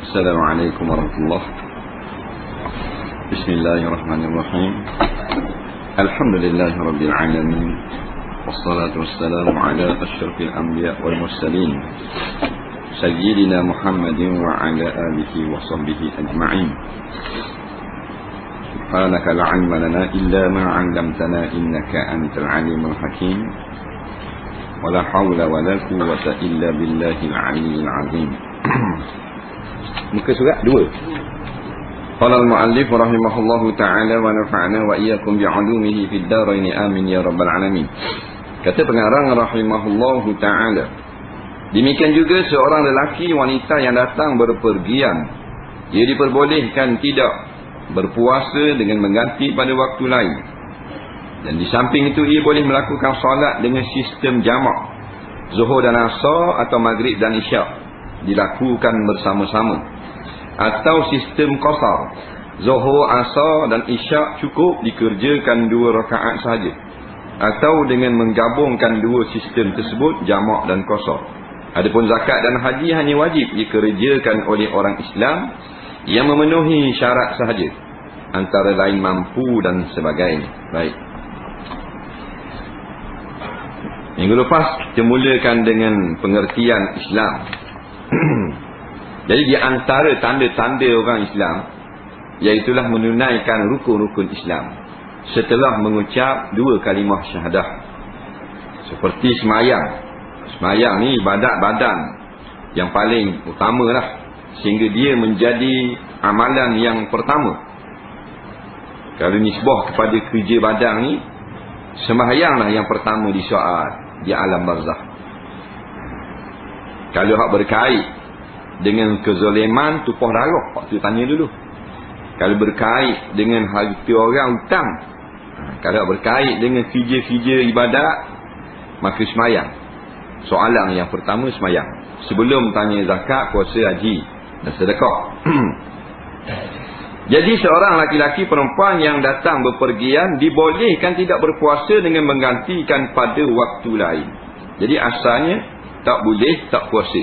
Assalamualaikum warahmatullahi. Bismillahirrahmanirrahim. Alhamdulillahi rabbil alamin. Wassalatu wassalamu ala asyrafil anbiya wal mursalin sayyidina Muhammadin wa ala alihi wa sahbihi ajma'in. Subhanaka la ilma lana illa ma 'allamtana innaka antal alimul hakim. Wala haula wala quwwata illa billahil aliyyil azim. Muka surat 2. Qala al-muallif rahimahullahu ta'ala wa nafa'ana wa iyyakum bi'ulumihi fid dharain amin ya rabbal alamin. Kata pengarang rahimahullahu ta'ala, demikian juga seorang lelaki wanita yang datang berpergian, ia diperbolehkan tidak berpuasa dengan mengganti pada waktu lain. Dan di samping itu ia boleh melakukan solat dengan sistem jamak, Zuhur dan Asar atau Maghrib dan Isyak dilakukan bersama-sama, atau sistem qasar, Zuhur, Asar dan Isyak cukup dikerjakan 2 rakaat sahaja, atau dengan menggabungkan 2 sistem tersebut, jamak dan qasar. Adapun zakat dan haji hanya wajib dikerjakan oleh orang Islam yang memenuhi syarat sahaja, antara lain mampu dan sebagainya. Baik, minggu lepas kita mulakan dengan pengertian Islam. Jadi di antara tanda-tanda orang Islam, iaitulah menunaikan rukun-rukun Islam setelah mengucap 2 kalimah syahadah. Seperti semayang. Semayang ni ibadat badan yang paling utama lah, sehingga dia menjadi amalan yang pertama. Kalau nisbah kepada kerja badan ni, sembahyanglah yang pertama disoal di alam barzakh. Kalau hak berkait dengan kezaliman, tumpah darah, waktu tanya dulu. Kalau berkait dengan harta orang, hutang. Kalau berkait dengan kerja-kerja ibadat, maka semayang. Soalan yang pertama semayang, sebelum tanya zakat, puasa, haji dan sedekah. Jadi seorang laki-laki perempuan yang datang berpergian dibolehkan tidak berpuasa dengan menggantikan pada waktu lain. Jadi asalnya tak boleh tak puasa.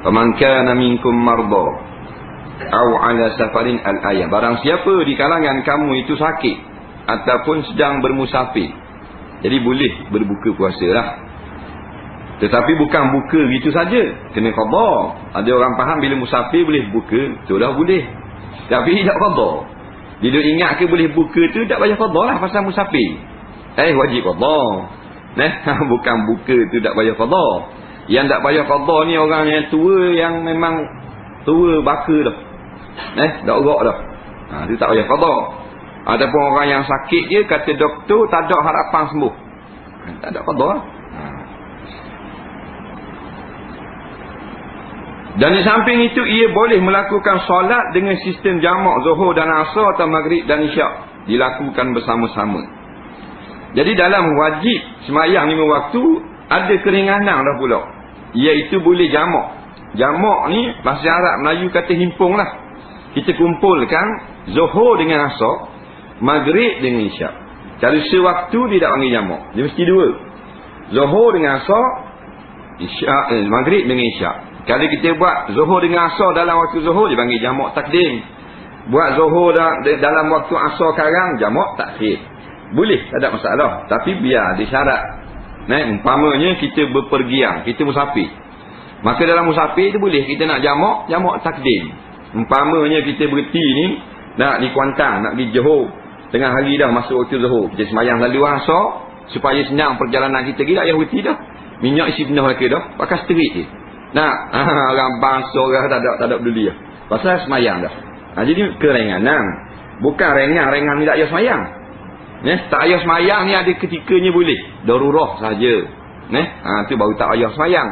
Faman kana minkum marda aw ala safarin al-ayah. Barang siapa di kalangan kamu itu sakit ataupun sedang bermusafir, jadi boleh berbuka puasa lah. Tetapi bukan buka gitu saja, kena qada. Ada orang faham bila musafir boleh buka, tu dah boleh, tapi tak qada. Bila ingat ke boleh buka tu, tak payah qada lah pasal musafir. Wajib qada. Bukan buka tu tak payah qada. Yang tak payah qada ni orang yang tua, yang memang tua baka dah. Dah urak dah. Dia tak payah qada. Adapun orang yang sakit je, kata doktor tak ada harapan sembuh, tak ada qada. Dan di samping itu ia boleh melakukan solat dengan sistem jamak, Zuhur dan Asar atau Maghrib dan Isyak dilakukan bersama-sama. Jadi dalam wajib semayang 5 waktu ada keringanan dah pula, iaitu boleh jamak. Jamak ni bahasa Arab Melayu kata himpung lah. Kita kumpulkan Zuhur dengan Asar, Maghrib dengan Isyak. Kalau sewaktu dia tak panggil jamak, dia mesti 2. Zuhur dengan Asar, Isyak, Maghrib dengan Isyak. Kalau kita buat Zuhur dengan Asar dalam waktu Zuhur, dia panggil jamak takdim. Buat Zuhur dalam waktu Asar sekarang, jamak takhir. Boleh, tak ada masalah. Tapi biar ada syarat. Umpamanya kita berpergian, kita musafir, maka dalam musafir tu boleh kita nak jamak takdim. Umpamanya kita berhenti ni, nak di Kuantan, nak pergi Johor, tengah hari dah masuk waktu Zuhur, kita semayang lalu Asar supaya senang perjalanan kita. Tak payah berhenti dah, minyak isi penuh lagi dah, pakai street je. Orang bangsa orang tak ada peduli lah, pasal semayang dah. Jadi keringanan. Bukan rengan ni tak payah semayang. Tak payah semayang ni ada ketikanya boleh, darurah saja. Tu baru tak payah semayang.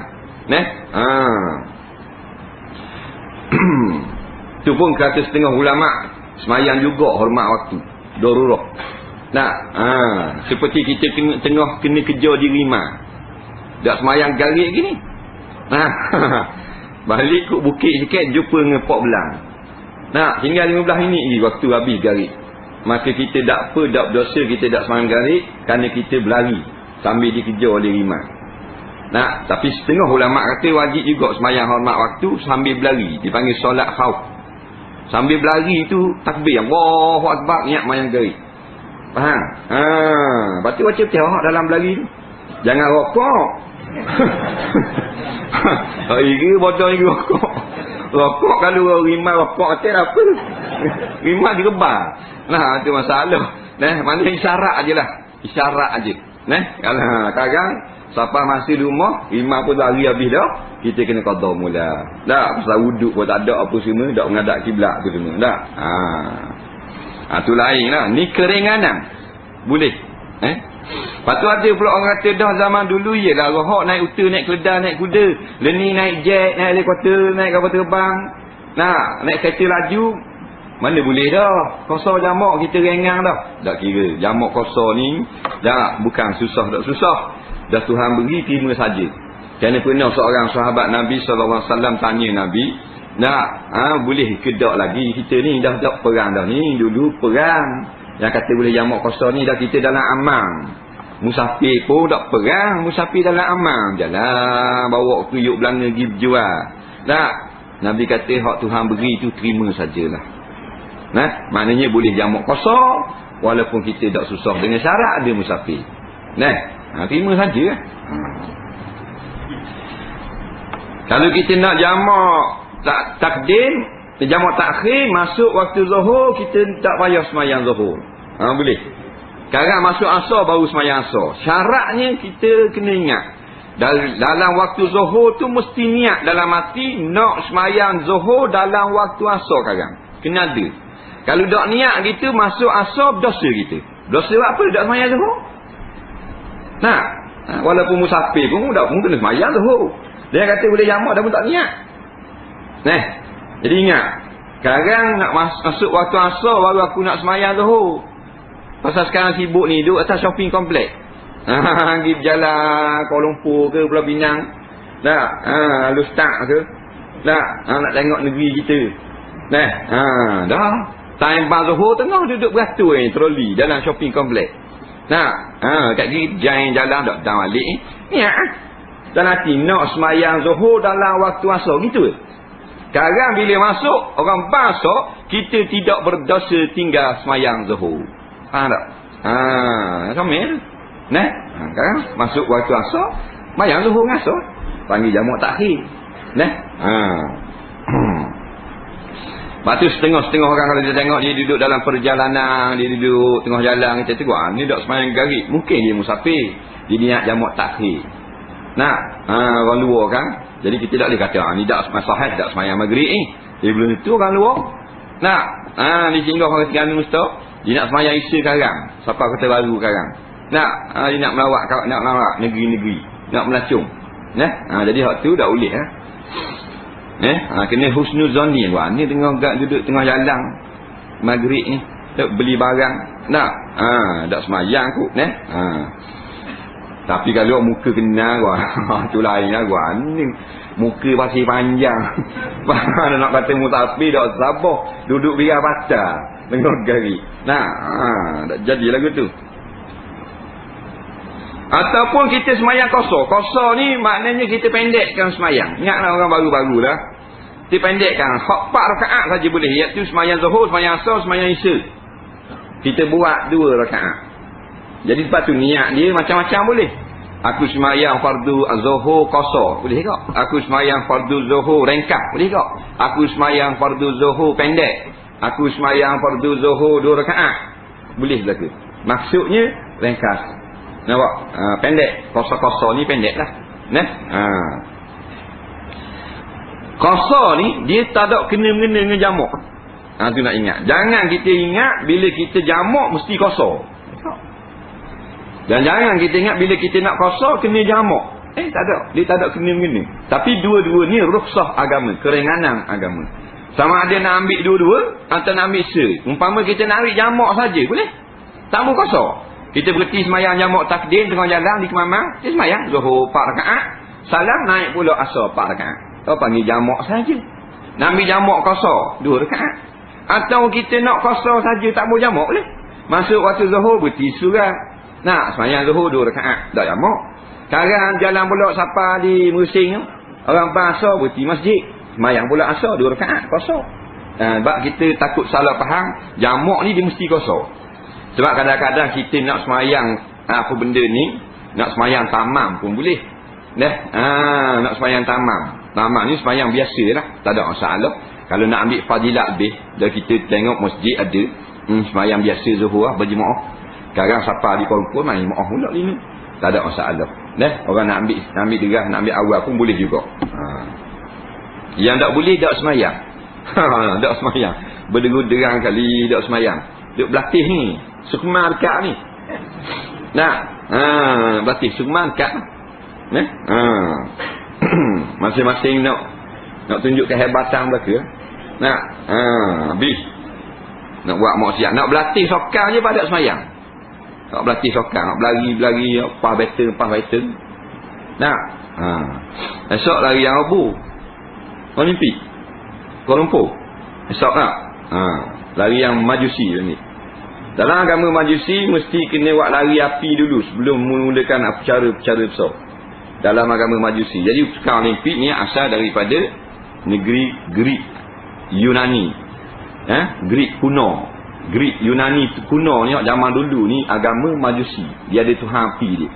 Tu pun kata setengah ulama, semayang juga hormat waktu, darurah. Seperti kita tengah kena kerja di Rima, tak semayang garik gini, balik ke bukit sikit, jumpa dengan Pok Belang, tinggal 15 minit lagi waktu habis garik. Maka kita tak apa, tak berdosa kita tak semayang garik, kerana kita berlari sambil dikejar oleh Rima. Nah, tapi setengah ulama kata wajib juga sembahyang hormat waktu sambil berlari, dipanggil solat khauf. Sambil berlari tu takbir, Allahu akbar, niat mayang gari. Faham? Lepas tu baca Fatihah dalam berlari tu. Jangan rokok. Hari ke bodoh ni rokok. Rokok kalau rimah rokok atas apa? Rimah direbar. Nah, tu masalah. Mana isyarat aje lah. Isyarat aje. Kalau sekarang siapa masih di rumah, rimah pun lari habis dah, kita kena qada mula. Tak pasal wuduk pun tak ada apa semua, tak menghadap kiblat tu semua. Tak. Tu lain lah. Ni keringanan. Boleh. Lepas tu ada pula orang kata dah zaman dulu yelah rohak naik unta, naik keledar, naik kuda, Learning naik jet, naik helikopter, naik kapal terbang, naik kereta laju. Mana boleh dah. Kosor jamak kita rengang dah. Tak kira jamak kosor ni dah bukan susah, tak susah. Dah Tuhan beri, terima saja. Kerana pernah seorang sahabat Nabi SAW tanya Nabi, boleh ke tak lagi kita ni dah tak perang dah ni, dulu perang. Yang kata boleh jamak kosor ni dah kita dalam amang. Musafir pun tak perang, musafir dalam amang. Jalan bawa kuyuk belanga pergi berjual. Tak. Nabi kata hak Tuhan beri tu terima sajalah. Maknanya boleh jamak kosor walaupun kita tak susah dengan syarat ada musafir. Terima saja. Kalau kita nak jamak takdim, jamak takhir, masuk waktu zuhur, kita tak payah sembahyang zuhur. Boleh. Sekarang masuk asar baru sembahyang asar. Syaratnya kita kena ingat. Dalam waktu zuhur tu mesti niat dalam hati nak sembahyang zuhur dalam waktu asar sekarang. Kena ada. Kalau tak niat kita masuk asar, dosa kita. Dosa apa? Tak sembahyang zuhur. Walaupun musafir pun kena sembahyang zuhur. Dia kata boleh jamak dah pun tak niat. Jadi ingat. Sekarang nak masuk waktu asar baru aku nak sembahyang zuhur. Pasal sekarang sibuk ni duduk atas shopping komplek. Pergi berjalan Kuala Lumpur ke Pulau Pinang. Lustak ke. Nak tengok negeri kita. Dah. Time bang zuhur tengah duduk beratur troli dalam shopping komplek. Kat gigi jalan tak datang balik ni. Dan hati nak semayang zuhur dalam waktu asar gitu. Sekarang bila masuk orang masuk, kita tidak berdosa tinggal semayang zuhur. Faham tak? Sama tu. Sekarang masuk waktu asar, semayang zuhur dengan asar. Panggil jamak takhir. Lepas tu setengah-setengah orang kalau dia tengok dia duduk dalam perjalanan, dia duduk tengah jalan, kita tengok ni tak semayang garik. Mungkin dia musafir. Dia niat jamak takhir. Orang luar kan. Jadi kita tak boleh kata ni tak sahih, tak semayang maghrib ni. Dia belum tentu orang luar. Dia singgah orang Terengganu Ustaz. Dia nak semayang isya sekarang. Siapa kata baru sekarang. Dia nak melawat negeri-negeri. Nak melacung. Jadi hak tu tak boleh. Kena husnuzon ni. Ni tengah duduk tengah jalan maghrib ni. Tak beli barang. Tak semayang kot. Tapi kalau muka kenal tu lain lah. Ni muka pasir panjang. Nak kata musafir tak sabar. Duduk biar patah. Tengok gari. Tak jadi lagu tu. Ataupun kita semayang kosor. Kosor ni maknanya kita pendekkan semayang. Ingatlah orang baru-baru lah. Kita pendekkan. 4 rakaat saja boleh. Iaitu semayang zuhur, semayang asar, semayang isya. Kita buat 2 rakaat. Jadi sebab tu niat dia macam-macam boleh. Aku semayang fardu zuhur kosor. Boleh tak? Aku semayang fardu zuhur rengkap. Boleh tak? Aku semayang fardu zuhur pendek. Aku semayang fardu zuhur 2 rakaat. Boleh lah tu. Maksudnya ringkas. Nampak? Pendek. Kosor-kosor ni pendek lah. Kosor ni dia tak ada kena-mengena dengan jamak. Tu nak ingat. Jangan kita ingat bila kita jamak mesti kosor. Dan jangan kita ingat bila kita nak kosor kena jamak. Tak ada. Dia tak ada kena-mengena. Tapi dua-dua ni rukhsah agama, keringanan agama. Sama ada nak ambil dua-dua atau nak ambil umpama kita nak ambil jamak saja boleh. Tak boleh kosor. Kita berhenti semayang jamak takdim tengah jalan di Kemamang, dia semayang zuhur 4 rakaat, salam naik pula asar 4 rakaat. Kau panggil jamak saja. Nak ambil jamak kosor 2 rakaat. Atau kita nak kosor saja tak boleh jamak boleh. Masuk waktu zuhur berhenti surat. Semayang zuhur 2 rakaat, tak jamak. Sekarang jalan pula siapa di Mersing tu, orang asar berhenti masjid, semayang pula asar 2 rakaat kosong. Sebab kita takut salah faham, jamak ni dia mesti kosong. Sebab kadang-kadang kita nak semayang apa benda ni, nak semayang tamam pun boleh. Nak semayang tamam. Tamam ni semayang biasa lah, tak ada masalah. Kalau nak ambil fadilat lebih, dah kita tengok masjid ada semayang biasa zuhur lah, berjemaah. Sekarang siapa di Kuala Lumpur main jemaah pula ni, tak ada masalah. Orang nak ambil derah, nak ambil awal pun boleh juga. Yang tak boleh tak semayang. Tak semayang, berderang kali tak semayang, duk berlatih ni, sukma dekat ni. Berlatih sukma dekat. Masing-masing nak tunjuk kehebatan mereka. Habis nak buat maksiat, nak berlatih sokar je pada semayang. Nak berlatih sokar, nak berlari pas better. Esok lari yang Rabu Olimpik Kuala Lumpur. Esok tak? Lari yang Majusi ni. Dalam agama Majusi mesti kena buat lari api dulu sebelum memulakan percara besar. Dalam agama Majusi. Jadi sekarang Olimpik ni asal daripada negeri Greek Yunani. Greek kuno. Greek Yunani kuno ni zaman dulu ni agama Majusi. Dia ada tuhan api dia.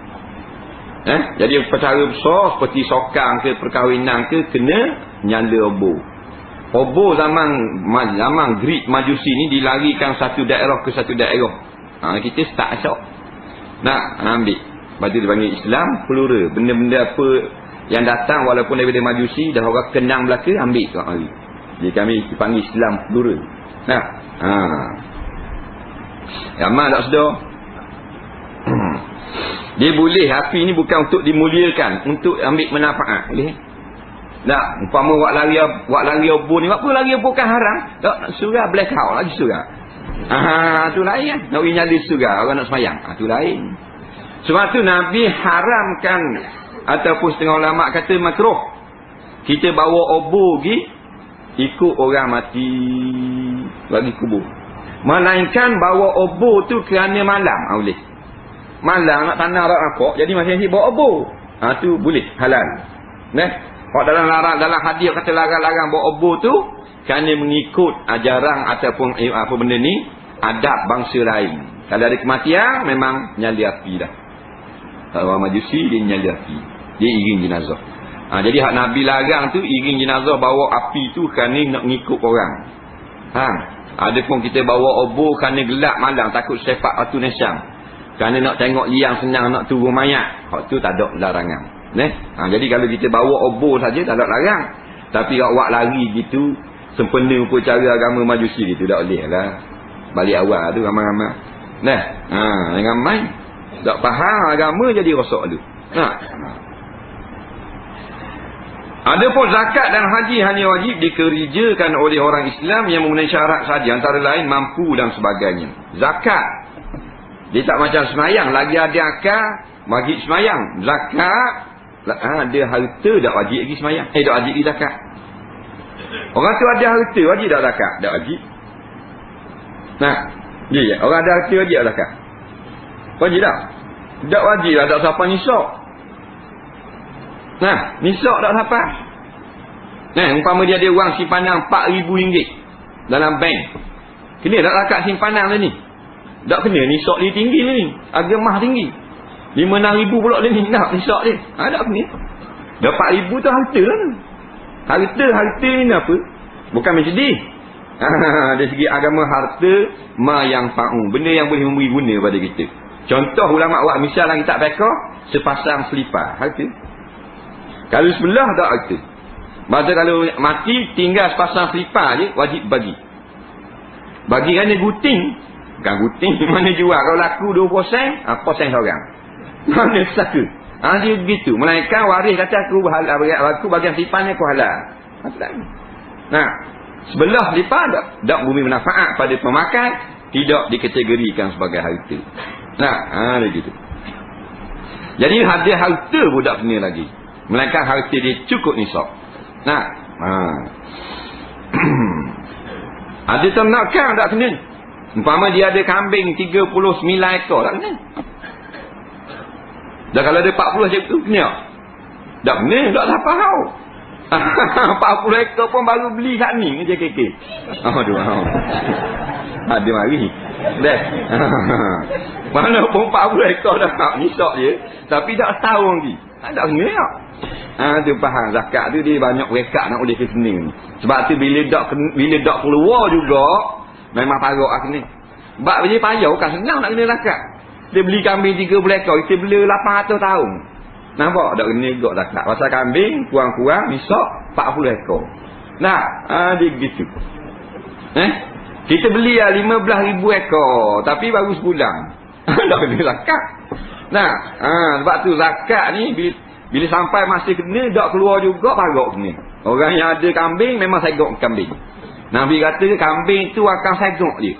Jadi perkara besar seperti sokang ke perkahwinan ke kena nyala obor. Obor zaman Greek Majusi ni dilarikan satu daerah ke satu daerah. Kita start esok. Nak ambil. Lepas tu dia panggil Islam pelura. Benda-benda apa yang datang walaupun daripada Majusi dah orang kenang belaka ambil kat hari. Jadi kami dipanggil Islam pelura. Amal tak sedar. Dia boleh api ni bukan untuk dimuliakan, untuk ambil manfaat. Boleh. Tak, umpama buat lari obor ni, apa lari obor kan haram? Tak, surah blackout lagi surah. Tu lain kan. Nak nyala surah, orang nak semayang. Tu lain. Sebab tu Nabi haramkan, ataupun setengah ulama kata makruh, kita bawa obor pergi ikut orang mati bagi kubur. Melainkan bawa obor tu kerana malam. Boleh. Malam nak tanah tak nampak, jadi masing-masing bawa obor. Tu boleh, halal. Kalau dalam hadis kata larang-larang bawa obor tu kerana mengikut ajaran ataupun apa benda ni, adab bangsa lain. Kalau ada kematian memang nyali api dah. Kalau orang Majusi dia nyali api, dia iring jenazah. Jadi hak Nabi larang tu iring jenazah bawa api tu kerana nak ngikut orang. Adapun kita bawa obor kerana gelap malam takut sepak atu nesyam, kerana nak tengok liang senang nak turun mayat, hak tu tak ada larangan. Jadi kalau kita bawa obor saja tak ada larang. Tapi kalau buat lari gitu sempena upacara agama Majusi gitu tak boleh lah. Balik awal tu ramai-ramai. Jangan main. Tak faham agama jadi rosak tu. Adapun zakat dan haji hanya wajib dikerjakan oleh orang Islam yang memenuhi syarat saja, antara lain mampu dan sebagainya. Zakat dia tak macam semayang, lagi ada akal wajib semayang. Zakat ada harta tak wajib lagi semayang. Tak wajib lagi zakat. Orang tu ada harta wajib tak zakat? Tak wajib. Orang ada harta wajib tak zakat? Wajib tak? Tak wajib lah, tak siapa nisab. Nisab tak siapa. Umpama dia ada wang simpanan RM4,000 dalam bank, kena tak zakat simpanan dia ni? Tak kena, nisab dia tinggi ni, harga mah tinggi, RM5,000 pula dia ni, nak nisab dia. Tak kena. Dah RM4,000 tu harta lah. Harta ni apa? Bukan Mercedes. Dari segi agama harta ma yang fa'u, benda yang boleh memberi guna pada kita. Contoh ulama buat misal dalam kitab fiqh, sepasang selipar harta. Kalau sebelah tak harta. Maksud kalau mati tinggal sepasang selipar je, wajib bagi. Bagi kerana guting. Bukan guting mana jual. Kalau laku 2%, persen seorang. Mana saka. Dia begitu. Melainkan waris kata aku bagian selipar ni aku halal. Sebelah selipar tak bumi manfaat pada pemakai, tidak dikategorikan sebagai harta. Dia gitu. Jadi ada harta pun tak kena lagi, melainkan harta dia cukup nisab. Ada ternak kan tak kena. Umpama dia ada kambing 39 ekor tak kena. Dah kalau ada 40 je tu kena. Dah kena, tak siapa tahu. 40 ekor pun baru beli kat ni je KK. Aduh. Ada mari. Dah. Mana pun 40 ekor dah nak nisab je, tapi tak tahu lagi. Tak kena tak. Tu faham zakat tu dia banyak rekat nak boleh kena ni. Sebab tu bila dak keluar juga memang parok lah kena. Sebab dia payah kan senang nak kena zakat. Dia beli kambing 30 ekor, kita beli 800 tahun. Nampak tak kena juga zakat. Pasal kambing kurang-kurang nisab 40 ekor. Nah, dia gitu. Kita beli 15,000 ekor tapi baru sebulan. Tak kena zakat. Nah, sebab tu zakat ni bila sampai masa kena tak keluar juga parok kena. Orang yang ada kambing memang segok kambing. Nabi kata kambing tu akan segok je.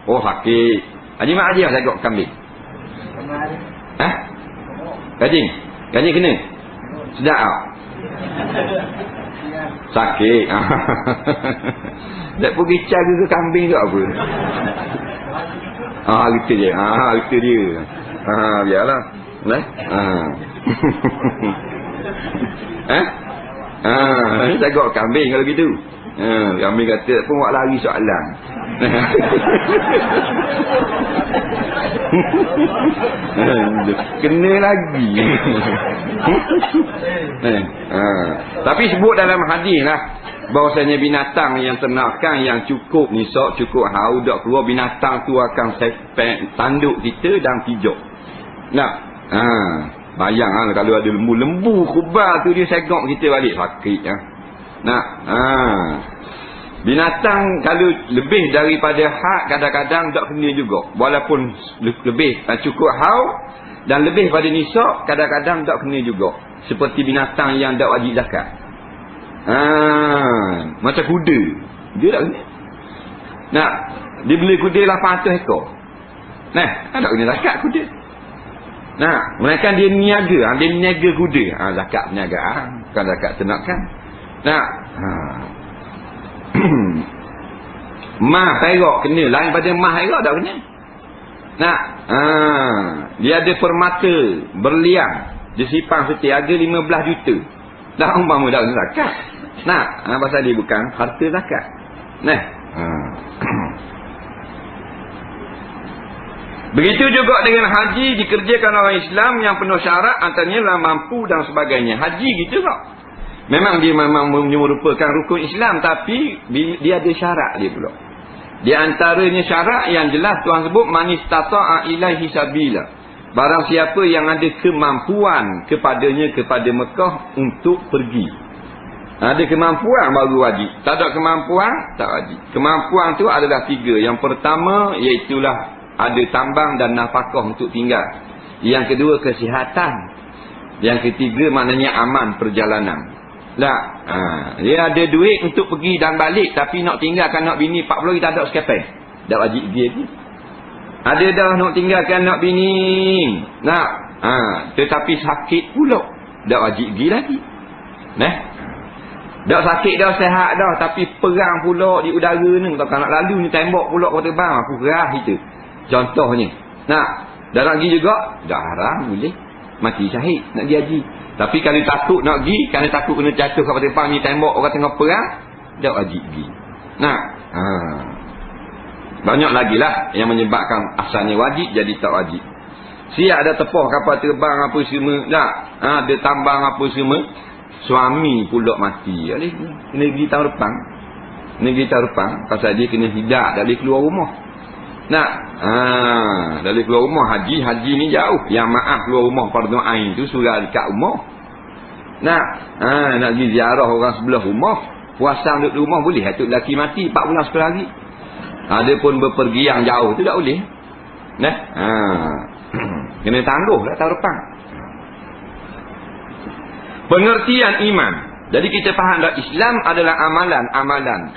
Oh sakit. Haji mak aja segok kambing. Kajing kena. Sedap tak? Sakit. Tak pergi cari ke kambing tu apa? Gitu je. Gitu dia. Biarlah. Segok kambing kalau gitu. Kambing kata pun buat lari soalan. Kena lagi. Tapi sebut dalam hadis lah bahawasanya binatang yang ternakan yang cukup nisab, cukup haul dak keluar, binatang tu akan tanduk kita dan pijak. Nah, bayang kalau ada lembu kubal tu dia segok kita balik sakit ya. Nah, binatang kalau lebih daripada hak kadang-kadang tak kena juga. Walaupun lebih cukup haul dan lebih pada nisab kadang-kadang tak kena juga. Seperti binatang yang tak wajib zakat. Macam kuda. Dia tak kena. Nah, dia beli kuda 800 ekor. Nah, tak kena zakat kuda. Nah, mereka dia niaga kuda. Zakat perniagaan, bukan zakat ternakan. Nah, mah perak kena, lain pada mah perak tak kena. Nah, dia ada permata berlian, dia simpan setiap harga 15 juta. Dah umpama dah kena zakat. Nah, pasal dia bukan harta zakat. Nah, begitu juga dengan haji dikerjakan orang Islam yang penuh syarat, antaranya lah mampu dan sebagainya. Haji gitu tak? Memang dia merupakan rukun Islam, tapi dia ada syarat dia pula. Di antaranya syarat yang jelas Tuhan sebut manistata'a ilaihi sabila. Barang siapa yang ada kemampuan kepada Mekah untuk pergi. Ada kemampuan baru wajib. Tak ada kemampuan tak wajib. Kemampuan tu adalah 3. Yang pertama iaitulah ada tambang dan nafkah untuk tinggal. Yang kedua kesihatan. Yang ketiga maknanya aman perjalanan. Dia ada duit untuk pergi dan balik, tapi nak tinggalkan nak bini 40 hari tak ada sekepeng. Tak wajib pergi lagi. Ada dah nak tinggalkan nak bini. Tetapi sakit pula. Tak wajib pergi lagi. Dah sakit dah, sehat dah, tapi perang pula di udara ni, takkan nak lalu ni tembak pula kau terbang, aku gerah itu. Contohnya. Dah nak pergi juga, dah haram boleh. Mati syahid nak pergi haji. Tapi kalau takut nak pergi, kerana takut kena jatuh kat depan ni tembak orang tengah perang, tak wajib pergi. Banyak lagi lah yang menyebabkan asalnya wajib jadi tak wajib. Siap ada tepah kapal terbang apa semua, ada tambang apa semua, suami pula mati. Kena pergi tahun depan. Pasal dia kena hidak, tak boleh keluar rumah. Dari keluar rumah haji ni jauh. Yang maaf keluar rumah fardu ain tu surah dekat rumah. Nak pergi ziarah orang sebelah rumah, puasa duduk di rumah boleh. Atuk lelaki mati 4 bulan 10 hari. Ada pun berpergian jauh tu tak boleh. Kena tangguh lah tahun depan. Pengertian iman. Jadi kita faham dah Islam adalah amalan.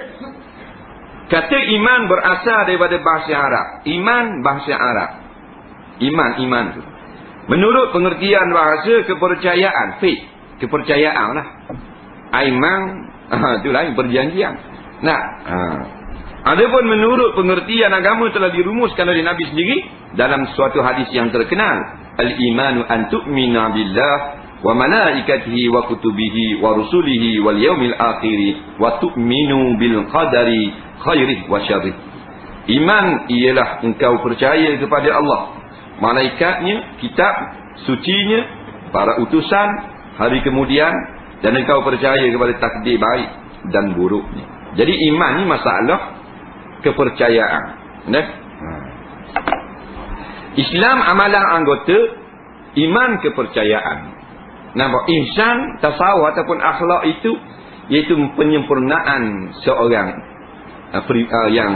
Kata iman berasal daripada bahasa Arab. Iman bahasa Arab. Iman tu. Menurut pengertian bahasa, kepercayaan, faith, kepercayaan lah. Iman, itu lain perjanjian. Adapun menurut pengertian agama telah dirumuskan oleh Nabi sendiri dalam suatu hadis yang terkenal. al-imanu an tu'mina billah wa malaikatihi wa kutubihi wa rusulihi wal yaumil akhir wa tu'minu bil qadari khairihi wa syarrihi. Iman ialah engkau percaya kepada Allah, malaikatnya, kitab sucinya, para utusan, hari kemudian, dan engkau percaya kepada takdir baik dan buruknya. Jadi iman ni masalah kepercayaan. Islam amalan anggota, iman kepercayaan. Nampak? Ihsan, tasawuf ataupun akhlak itu iaitu penyempurnaan seorang yang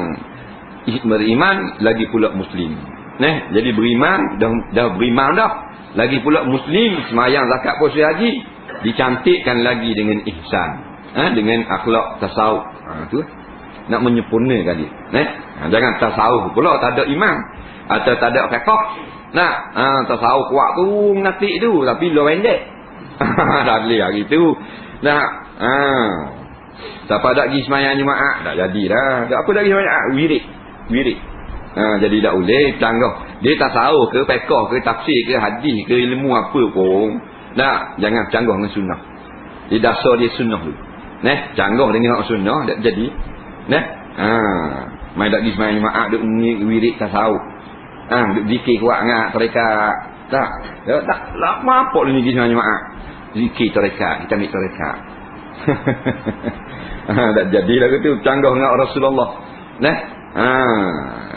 beriman lagi pula muslim. Jadi beriman dah beriman dah, lagi pula muslim, sembahyang, zakat, puasa, haji, dicantikkan lagi dengan ihsan, dengan akhlak tasawuf. Tu nak menyempurnakan dia. Jangan tasawuf pula tak ada iman atau tak ada fiqh. Tasawuf kuat tu natik tu tapi lo pendek. Tak boleh hari tu. Siapa tak pergi sembahyang jemaah tak jadilah. Tak apa tak pergi sembahyang wirid. Jadi tak boleh canggah. Dia tasawuf ke fiqh ke tafsir ke hadis ke ilmu apa pun. Jangan canggah dengan sunnah. Dia dasar dia sunnah dulu. Canggah dengan sunnah tak jadi. Mai tak pergi sembahyang jemaah duk wirid tasawuf. Duk zikir kuat ngak tarekat. Tak apa ni pergi sembahyang jemaah. Zikir tarekat, kita ambil tarekat. Tak jadilah tu canggah dengan Rasulullah.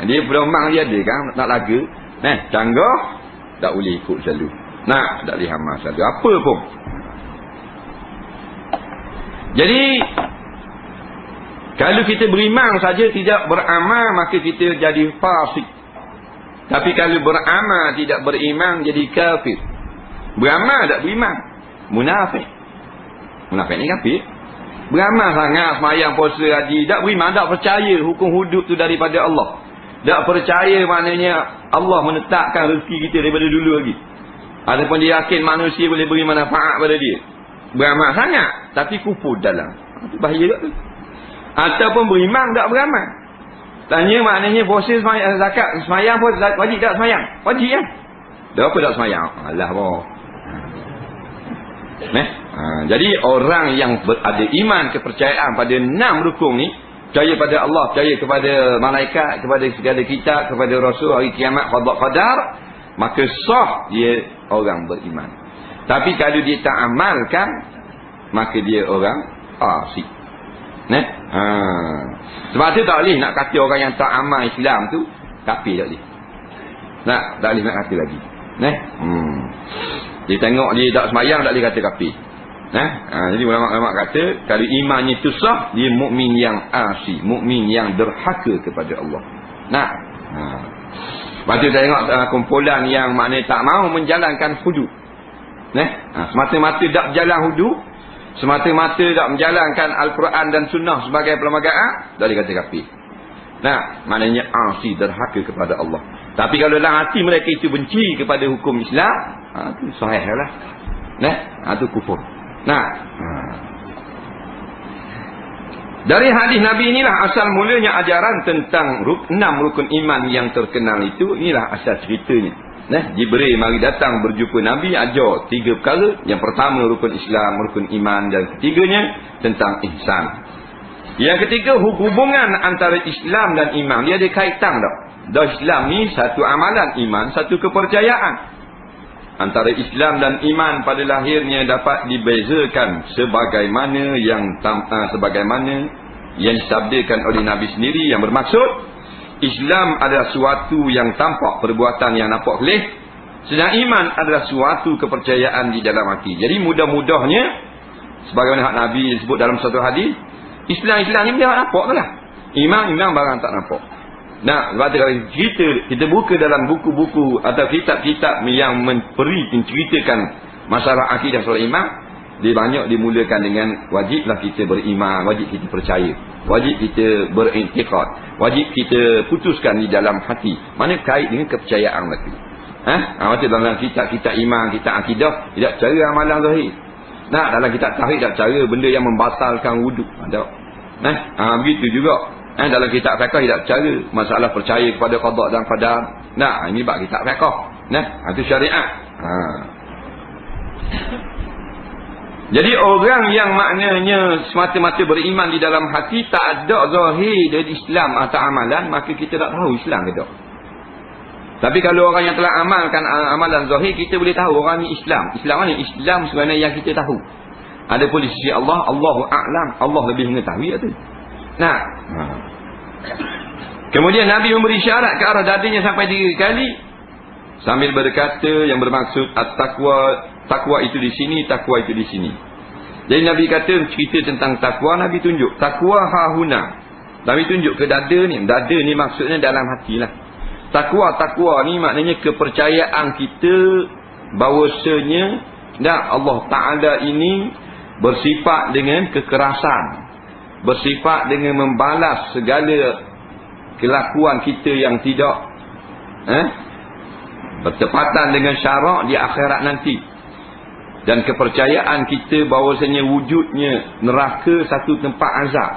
Dia pedomang dia ada kan nak lagu. Canggah tak boleh ikut selalu. Tak boleh hamas selalu apa pun. Jadi kalau kita beriman saja tidak beramal, maka kita jadi fasik. Tapi kalau beramal tidak beriman, jadi kafir. Beramal tak beriman, munafik. Munafik ni kafir. Beramal sangat, sembahyang, puasa, haji, tak beriman, tak percaya hukum hudud tu daripada Allah. Tak percaya maknanya Allah menetapkan rezeki kita daripada dulu lagi. Ataupun dia yakin manusia boleh beri manfaat pada dia. Beramal sangat tapi kufur dalam. Itu bahaya tak tu? Ataupun beriman tak beramal. Tanya maknanya puasa, sembahyang, zakat, sembahyang pun wajib tak sembahyang? Wajib kan? Dah apa tak sembahyang? Alah boh. Jadi orang yang ada iman kepercayaan pada 6 rukun ni, percaya pada Allah, percaya kepada malaikat, kepada segala kitab, kepada Rasul, hari kiamat, qadar, maka sah dia orang beriman. Tapi kalau dia tak amalkan, maka dia orang fasik. Sebab tu tak boleh nak kata orang yang tak amal Islam tu kafir, tak boleh. Tak boleh nak kata lagi. Dia tengok dia tak sembahyang tak boleh kata kafir. Jadi ulama-ulama kata kalau imannya itu sah, dia mukmin yang asi, mukmin yang derhaka kepada Allah. Lepas tu tengok kumpulan yang maknanya tak mahu menjalankan hudud. Semata-mata tak berjalan hudud, semata-mata tak menjalankan Al-Quran dan Sunnah sebagai perlembagaan, tak boleh kata kafir. Maknanya asi, derhaka kepada Allah. Tapi kalau dalam hati mereka itu benci kepada hukum Islam, itu sahih lah. Itu kufur. Dari hadis Nabi inilah asal mulanya ajaran tentang 6 rukun iman yang terkenal itu. Inilah asal ceritanya. Jibril mari datang berjumpa Nabi, ajar 3 perkara. Yang pertama rukun Islam, rukun iman, dan ketiganya tentang ihsan. Yang ketiga hubungan antara Islam dan iman. Dia ada kaitan tak? Islam ni satu amalan, iman satu kepercayaan. Antara Islam dan iman pada lahirnya dapat dibezakan sebagaimana yang disabdakan oleh Nabi sendiri, yang bermaksud Islam adalah suatu yang tampak, perbuatan yang nampak kelih, sedang iman adalah suatu kepercayaan di dalam hati. Jadi mudah-mudahnya sebagaimana hak Nabi sebut dalam satu hadis, Islam ni dia nampak tu lah. Iman barang tak nampak. Sebab tu kalau kita buka dalam buku-buku atau kitab-kitab yang menceritakan masalah akidah soal iman, dia banyak dimulakan dengan wajiblah kita beriman, wajib kita percaya, wajib kita berintikad, wajib kita putuskan di dalam hati. Mana kait dengan kepercayaan lagi. Macam dalam kitab-kitab iman, kitab akidah, tidak cara amalan zahir. Dalam kitab tauhid tak cara benda yang membatalkan wuduk. Begitu juga. Dalam kitab fiqh tidak cara masalah percaya kepada qada dan qadar. Ini bab kitab fiqh. Nah, itu syariat. Jadi orang yang maknanya semata-mata beriman di dalam hati, tak ada zahir dari Islam atau amalan, maka kita tak tahu Islam ke tak. Tapi kalau orang yang telah amalkan amalan zahir, kita boleh tahu orang ni Islam. Islam ni Islam sebenarnya yang kita tahu. Ada pun di sisi Allah, Allahu a'lam, Allah lebih mengetahui itu. Nah, kemudian Nabi memberi syarat ke arah dadanya sampai 3 kali sambil berkata yang bermaksud at-taqwa, takwa itu di sini, takwa itu di sini. Jadi Nabi kata cerita tentang takwa, Nabi tunjuk takwa hahuna. Nabi tunjuk ke dada ni. Dada ni maksudnya dalam hatilah. Takwa ni maknanya kepercayaan kita bahawasanya Allah Ta'ala ini bersifat dengan kekerasan, bersifat dengan membalas segala kelakuan kita yang tidak bertepatan dengan syarak di akhirat nanti. Dan kepercayaan kita bahawasanya wujudnya neraka satu tempat azab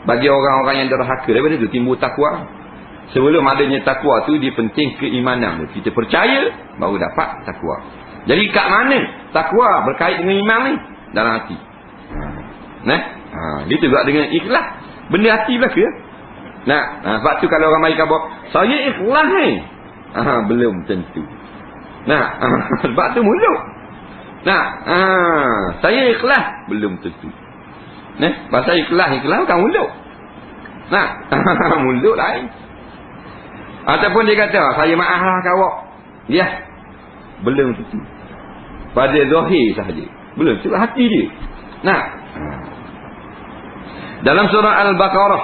bagi orang-orang yang derhaka. Daripada itu timbul takwa. Sebelum adanya takwa tu, dia penting keimanan. Kita percaya baru dapat takwa. Jadi kat mana takwa berkait dengan iman ni? Dalam hati. Dia juga dengan ikhlas. Benda hati belaka. Sebab tu kalau orang mari kata saya ikhlas ni, belum tentu. Sebab tu mulut. Saya ikhlas, belum tentu. Pasal ikhlas bukan mulut. Mulut lain. Ataupun dia kata saya maaflah kau. Ya, belum tentu. Pada zahir sahaja, belum tentu hati dia. Dalam surah Al-Baqarah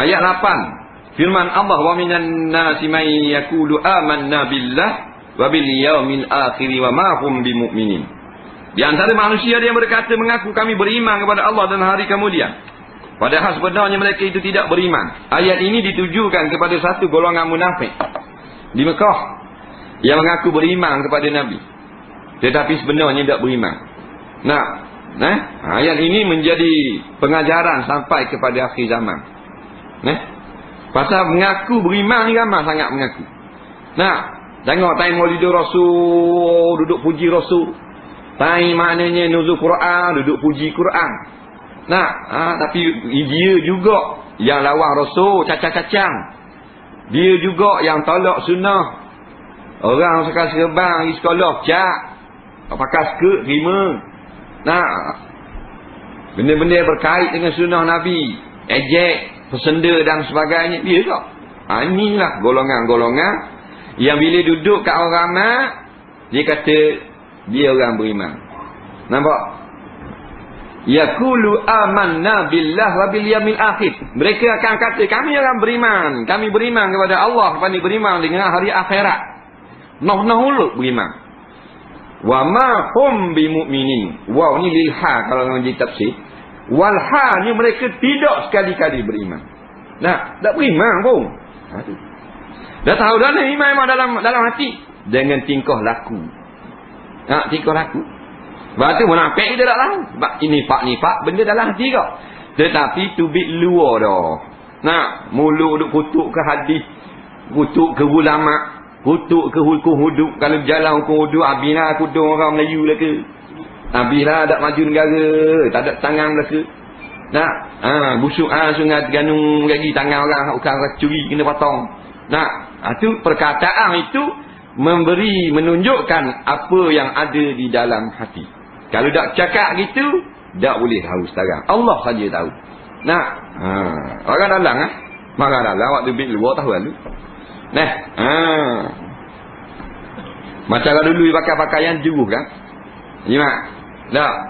ayat 8, firman Allah, wa minan nasi may yaqulu amanna billah wa bil yaumil akhir wa ma hum bimumin. Di antara manusia dia yang berkata mengaku kami beriman kepada Allah dan hari kemudian, padahal sebenarnya mereka itu tidak beriman. Ayat ini ditujukan kepada satu golongan munafik di Mekah yang mengaku beriman kepada Nabi, tetapi sebenarnya tidak beriman. Ayat ini menjadi pengajaran sampai kepada akhir zaman. Pasal mengaku beriman ni ramai sangat mengaku. Tengok time Maulid Rasul, duduk puji Rasul. Time maknanya nuzul Quran, duduk puji Quran. Tapi dia juga yang lawan Rasul, cacang-cacang. Dia juga yang tolak sunnah. Orang sekarang serbang di sekolah, cak. Pakai skirt, terima. Benda-benda berkait dengan sunnah Nabi, ejek, pesenda dan sebagainya, dia juga. Inilah golongan-golongan yang bila duduk kat orang ramai, dia kata dia orang beriman. Nampak? Yaqulu amanna billah wa bil yaumil akhir. Mereka akan kata kami orang beriman, kami beriman kepada Allah, kami beriman dengan hari akhirat. Noh-noh beriman. Wa ma hum bimumin. Wow ni lil ha kalau menjadi tafsir. Wal ha ni mereka tidak sekali-kali beriman. Tak beriman pun. Dah tahu dah ni iman dalam hati dengan tingkah laku. Tingkah laku. Sebab tu munafik dia tak tahu. Sebab nifak benda dalam hati kau. Tetapi tubik luar dah. Mulut duk kutuk ke hadis, kutuk ke ulama, kutuk ke hukum hudud. Kalau berjalan hukum hudud, habislah kudung orang Melayu lah ke. Habislah tak maju negara, tak ada tangan lah ke. Busuk sungai Terengganu lagi tangan orang curi kena potong. Itu perkataan itu menunjukkan apa yang ada di dalam hati. Kalau tak cakap gitu, tak boleh tahu sekarang. Allah saja tahu. Orang dalam marah dalam waktu bit luar tahu lalu. Macam kalau dulu pakai pakaian jeruh kan. Nyimak.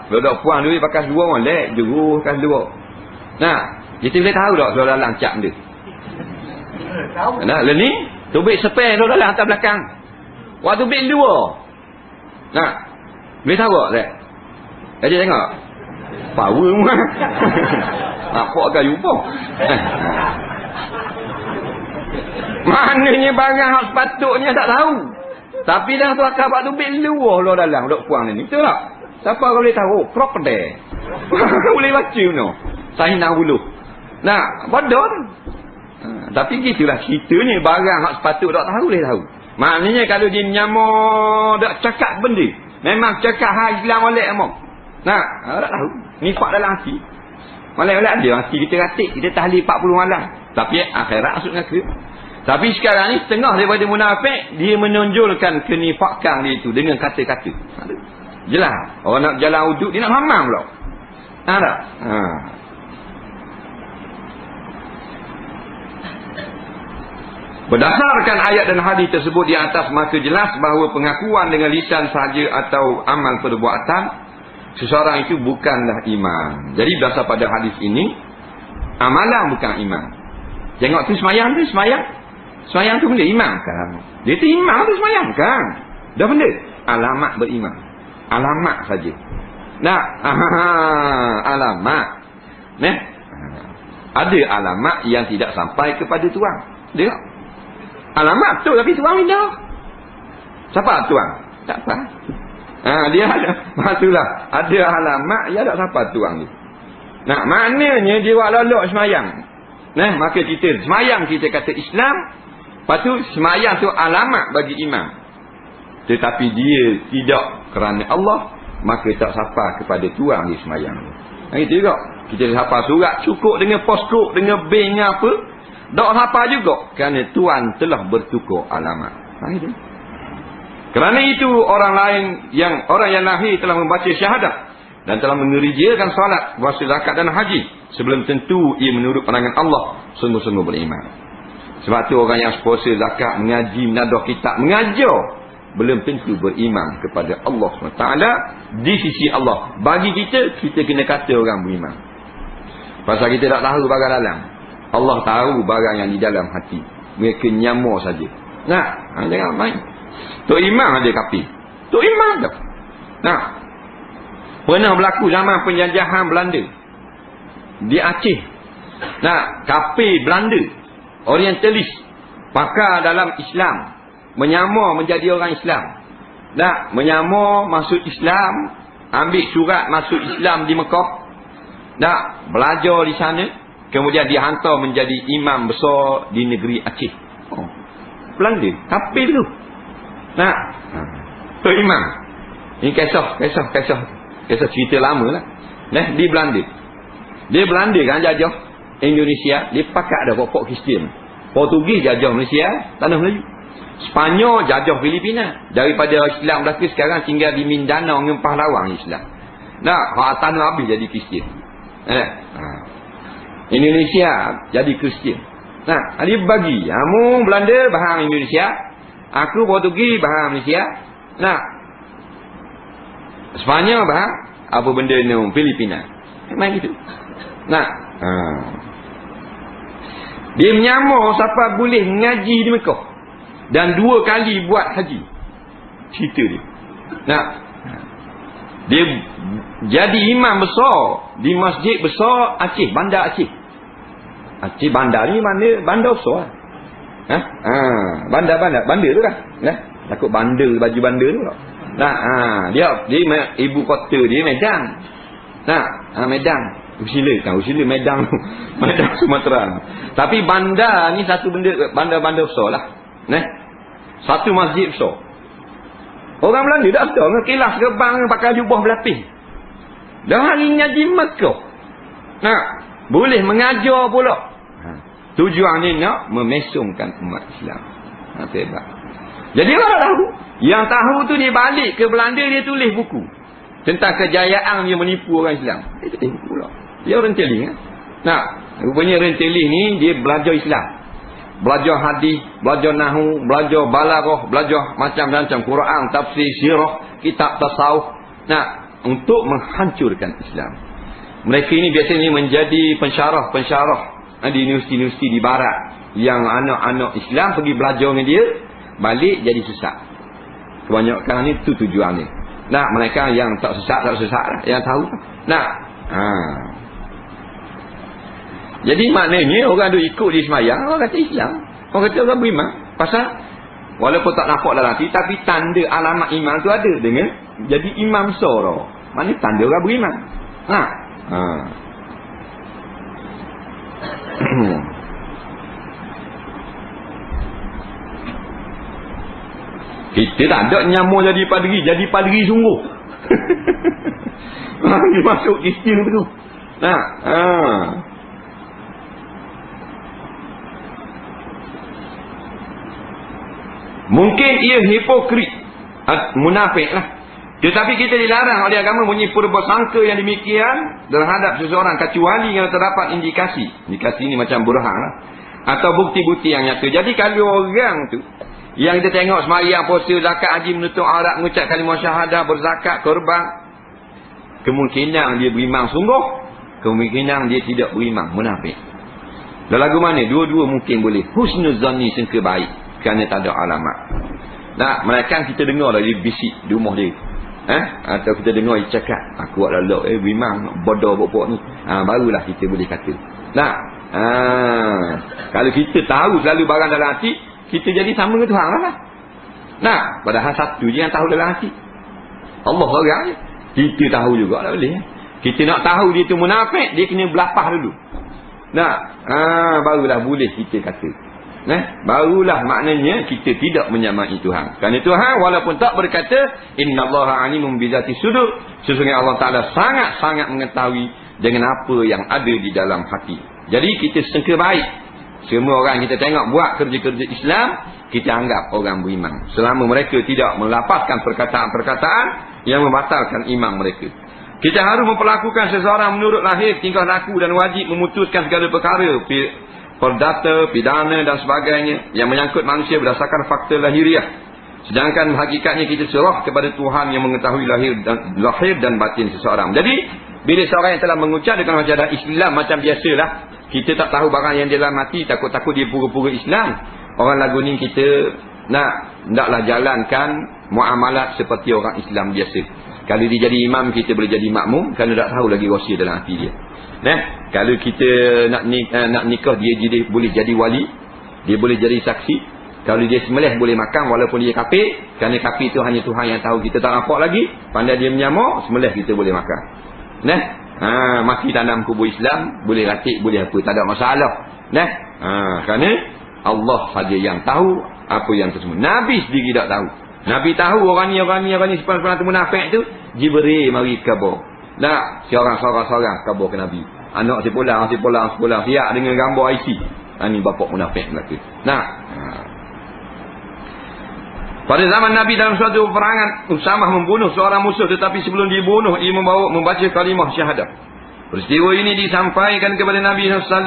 Kalau dak puang dulu pakai dua molek, jeruh kan dua. Kita boleh tahu tak kalau dalam cap dia. Tahu. Learning, tubik spare tu dalam atas belakang. Waktu bit dua. Boleh tahu tak? Jadi tengok. Power mu. Apa agak jumpa. Maknanya barang hak sepatutnya tak tahu. Tapi dah tu akak buat tu bit luar lo dalam dok puang ni. Betul tak? Siapa boleh tahu? Krokodil. Boleh baca no. Saya nak hulu. Bodoh tu. Tapi gitulah ceritanya barang hak sepatut tak tahu boleh tahu. Maknanya kalau dia menyamar tak cakap benda, memang cakap hak Islam molek amok. Nah, tak tahu. Nifak dalam hati. Molek-molek ada hati kita ratik, kita tahlil 40 malam. Tapi akhirat masuk neraka. Tapi sekarang ni setengah daripada munafik dia menonjolkan kenifakan dia itu dengan kata-kata. Jelas. Orang nak jalan uduk dia nak mamam pula. Tak? Berdasarkan ayat dan hadis tersebut di atas, maka jelas bahawa pengakuan dengan lisan sahaja atau amal perbuatan seseorang itu bukanlah iman. Jadi berdasar pada hadis ini, amalan bukan iman. Tengok tu semayang tu, semayang tu benda iman kan? Dia tu iman tu semayang kan? Dah benda alamat beriman. Alamat saja. Nah, alamat. Ada alamat yang tidak sampai kepada tuan. Tengok. Alamat tu tapi tuan pindah. Siapa tuan? Tak apa. Dia ada. Maksudlah, ada alamat yang tak siapa tuan ni. Nah, maknanya dia buat lolok semayang. Maka kita semayang kita kata Islam. Lepas tu semayang tu alamat bagi iman. Tetapi dia tidak kerana Allah, maka tak sapa kepada tuan di semayang. Itu juga. Kita sapa surat cukup dengan poskop, dengan bank apa, tak sapa juga kerana tuan telah bertukar alamat. Itu. Kerana itu orang yang lahir telah membaca syahadat dan telah mengerjakan solat, puasa, zakat dan haji sebelum tentu ia menurut pandangan Allah sungguh-sungguh beriman. Sebab tu orang yang puasa, zakat, mengaji, menadah kitab, mengajar belum tentu beriman kepada Allah SWT di sisi Allah. Bagi kita kena kata orang beriman. Pasal kita tak tahu barang dalam. Allah tahu barang yang di dalam hati. Mereka nyamar saja. Jangan main. Tok Imam ada kafir. Tok Imam dah. Pernah berlaku zaman penjajahan Belanda di Aceh. Kafir Belanda, orientalis, pakar dalam Islam, menyamar menjadi orang Islam. Menyamar masuk Islam, ambil surat masuk Islam di Mekah. Belajar di sana, kemudian dihantar menjadi imam besar di negeri Aceh. Belanda, kafir tu. Tu imam. Ini kisah cerita lama lah. Di Belanda. Dia Belanda kan jajah Indonesia, dia pakat ada pokok Kristian. Portugis jajah Malaysia, tanah Melayu. Sepanyol jajah Filipina. Daripada Islam belaka sekarang tinggal di Mindanao dengan pahlawan Islam. Tanah habis jadi Kristian. Indonesia jadi Kristian. Dia bagi. Kamu Belanda bahang Indonesia, aku Portugis bahang Malaysia. Sepanyol bahang apa benda ni Filipina. Memang gitu. Dia menyamar siapa boleh mengaji di Mekah dan 2 kali buat haji. Cerita dia. Dia jadi imam besar di masjid besar Aceh, Bandar Aceh. Aceh bandar ni mana? Bandar besar. Bandar tu kan. Takut bandar, baju bandar tu. Dia ibu kota dia Medan. Medan. Usila Medan. Medan Sumatera. Tapi bandar ni satu benda, bandar besar lah. Satu masjid besar. Orang Belanda dah ada dengan kilas gerbang, pakai jubah berlapis. Dah hari ngaji Mekah. Boleh mengajar pula. Tujuannya nak memesongkan umat Islam. Hebat. Jadi orang tahu. Yang tahu tu dia balik ke Belanda, dia tulis buku tentang kejayaan dia menipu orang Islam. Dia tulis buku pula. Dia orang teling. Rupanya orang teling ni dia belajar Islam. Belajar hadis, belajar nahu, belajar balaghah, belajar macam-macam Quran, tafsir, sirah, kitab tasawuf. Untuk menghancurkan Islam. Mereka ini biasanya menjadi pensyarah di universiti-universiti di barat yang anak-anak Islam pergi belajar dengan dia, balik jadi sesat. Kebanyakan ni tu tujuan ni. Mereka yang tak sesat lah, yang tahu. Jadi maknanya orang tu ikut di semayang, orang kata Islam, orang kata orang beriman. Pasal walaupun tak nampak dalam hati, tapi tanda alamat iman tu ada dengan jadi imam besar. Mana tanda orang beriman. Kita tak ada nyamuk jadi padri sungguh. Dia masuk Kristian tu. Nah, mungkin ia hipokrit, munafik lah. Tetapi kita dilarang oleh agama bunyi bersangka yang demikian terhadap seseorang kecuali yang terdapat indikasi. Indikasi ni macam burhan lah. Atau bukti-bukti yang nyata. Jadi kalau orang tu yang kita tengok sembahyang, puasa, zakat, haji, menutup aurat, mengucap kalimah syahadah, berzakat, korban, kemungkinan dia beriman sungguh, kemungkinan dia tidak beriman munafik. Dalam lagu mana? Dua-dua mungkin boleh. Husnuzanni, sangka baik, kerana tak ada alamat. Nah, melainkan kita dengar lah dia bisik di rumah dia. Atau kita dengar dia cakap, aku buat lalak, beriman, bodoh pokok ni. Barulah kita boleh kata. Nah, kalau kita tahu selalu barang dalam hati, kita jadi sama dengan Tuhan lah. Nah, padahal satu je yang tahu dalam hati, Allah seorang je. Kita tahu juga tak boleh. Kita nak tahu dia tu munafik, dia kena berlapah dulu. Nah, barulah boleh kita kata. Barulah maknanya kita tidak menyamai Tuhan. Kerana Tuhan walaupun tak berkata innallaha alimun bizati sudur, sesungguhnya Allah Taala sangat-sangat mengetahui dengan apa yang ada di dalam hati. Jadi kita sangka baik. Semua orang kita tengok buat kerja-kerja Islam, kita anggap orang beriman, selama mereka tidak melapaskan perkataan-perkataan yang membatalkan iman mereka. Kita harus memperlakukan seseorang menurut lahir, tingkah laku dan wajib memutuskan segala perkara, perdata, pidana dan sebagainya yang menyangkut manusia berdasarkan fakta lahiriah. Sedangkan hakikatnya kita serah kepada Tuhan yang mengetahui lahir dan batin seseorang. Jadi bila seorang yang telah mengucap dengan wajah Islam macam biasalah, kita tak tahu barang yang dia dalam hati, takut-takut dia pura-pura Islam. Orang lagu ni kita naklah jalankan muamalat seperti orang Islam biasa. Kalau dia jadi imam, kita boleh jadi makmum kerana tak tahu lagi rahsia dalam hati dia. Kalau kita nak nikah, dia boleh jadi wali, dia boleh jadi saksi. Kalau dia sembelih boleh makan walaupun dia kafir, kerana kafir itu hanya Tuhan yang tahu, kita tak nampak lagi. Pandai dia menyamuk, sembelih kita boleh makan. Masih tanam kubur Islam, boleh ratik, boleh apa, tak ada masalah. Kerana Allah saja yang tahu apa yang tersembunyi. Nabi sendiri tak tahu. Nabi tahu orang ni sepanjang tu munafik tu, Jibril mari khabar. Seorang-seorang khabar ke Nabi. Anak si pulang siap dengan gambar IC. Ini bapak munafik belaka. Pada zaman Nabi dalam suatu peperangan, Usamah membunuh seorang musuh, tetapi sebelum dibunuh ia membaca kalimah syahadah. Peristiwa ini disampaikan kepada Nabi SAW.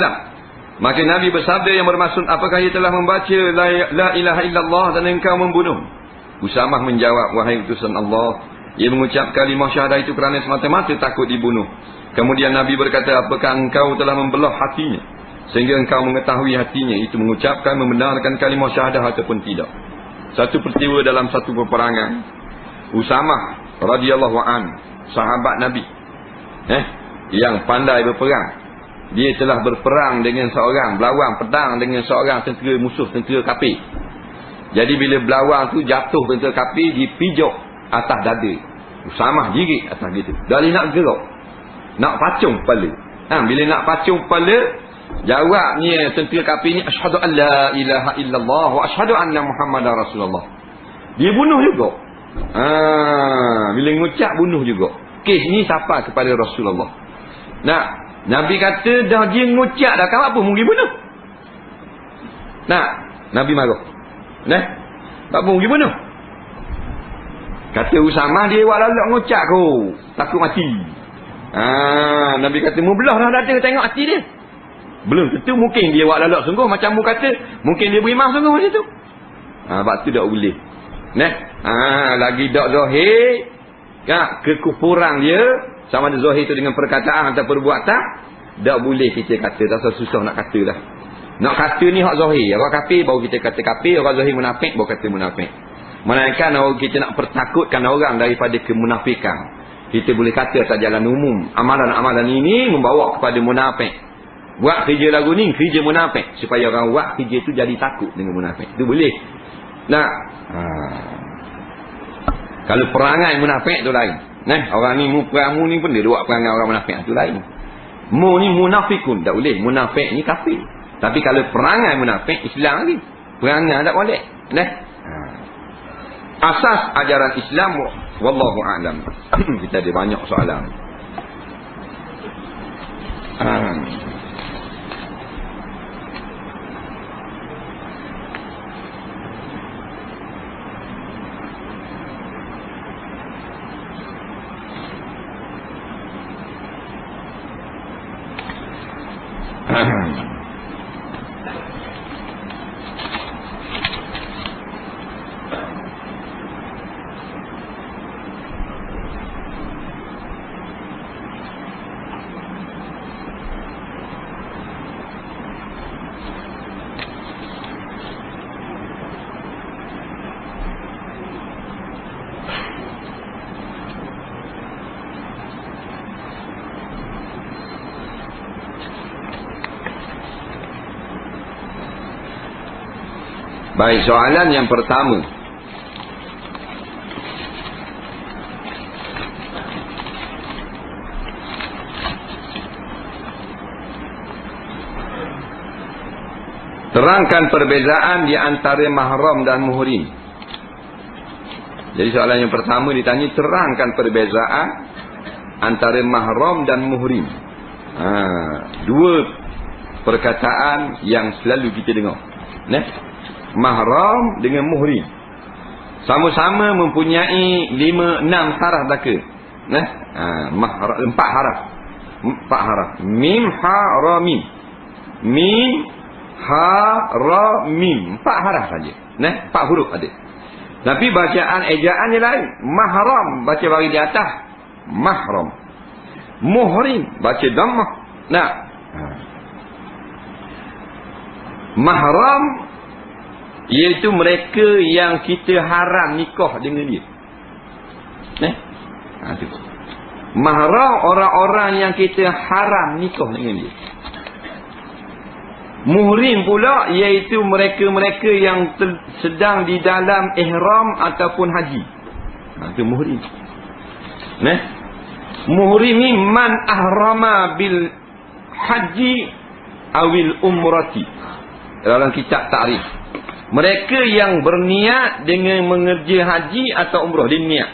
Maka Nabi bersabda yang bermaksud, apakah ia telah membaca la ilaha illallah dan engkau membunuh? Usamah menjawab, wahai utusan Allah, ia mengucap kalimah syahadah itu kerana semata-mata takut dibunuh. Kemudian Nabi berkata, apakah engkau telah membelah hatinya sehingga engkau mengetahui hatinya itu mengucapkan membenarkan kalimah syahadah ataupun tidak? Satu peristiwa dalam satu peperangan, Usamah radhiyallahu an, sahabat Nabi yang pandai berperang, dia telah berperang dengan seorang, berlawan pedang dengan seorang tentera musuh, tentera kafir. Jadi bila berlawan tu jatuh tentera kafir, dipijak atas dada. Usamah jirit atas gitu. Dari nak gerak, nak pacung kepala. Bila nak pacung kepala, jawabnya tentera kafir ni, asyhadu an la ilaha illallah wa asyhadu anna Muhammadar Rasulullah. Dia bunuh juga. Bila ngucap bunuh juga. Kes ni siapa kepada Rasulullah. Nabi kata dah dia ngucap dah, kan apa mungkin bunuh. Nabi marah. Tak mungkin bunuh. Kata Usamah, dia buat lalak ngucap kau, takut mati. Nabi kata, mu belah dah dada, tengok hati dia. Belum tentu, mungkin dia buat lalak sungguh, macam mu kata, mungkin dia beriman sungguh macam tu. Sebab tu tak boleh. Lagi tak zahir, kekufuran dia, sama ada zahir tu dengan perkataan atau perbuatan, tak boleh kita kata, tak susah nak kata dah. Nak kata ni hak zahir. Orang kafir baru kita kata kafir, orang zahir munafik baru kata munafik. Melainkan kita nak pertakutkan orang daripada kemunafikan, kita boleh kata atas jalan umum, amalan-amalan ini membawa kepada munafik. Buat kerja lagu ni kerja munafik, supaya orang buat kerja tu jadi takut dengan munafik. Itu boleh. Kalau perangai munafik tu lain. Orang ni mu ni pun dia buat perangai orang munafik tu lain. Mu ni munafikun, tak boleh. Munafik ni kafir. Tapi kalau perangai munafik, Islam lagi. Perangai tak boleh. asas ajaran Islam. Wallahu a'lam. Kita ada banyak soalan. Baik, soalan yang pertama. Terangkan perbezaan di antara mahram dan muhrim. Jadi soalan yang pertama ditanya, terangkan perbezaan antara mahram dan muhrim. Dua perkataan yang selalu kita dengar. Mahram dengan muhrim sama-sama mempunyai 5-6 haraf belaka. Mahram 4 haraf. 4 haraf. Mim ha ra mim. Mim ha ra mim. 4 haraf saja. 4 huruf ada. Tapi bacaan ejaannya lain. Mahram baca bagi di atas. Mahram. Muhrim baca dhammah. Mahram iaitu mereka yang kita haram nikah dengan dia. Mahram orang-orang yang kita haram nikah dengan dia. Muhrim pula iaitu mereka-mereka yang sedang di dalam ihram ataupun haji. Itu muhrim. Muhrim ni man ahrama bil haji awil umrati. Dalam kitab ta'rif. Mereka yang berniat dengan mengerja haji atau umrah. Dia niat.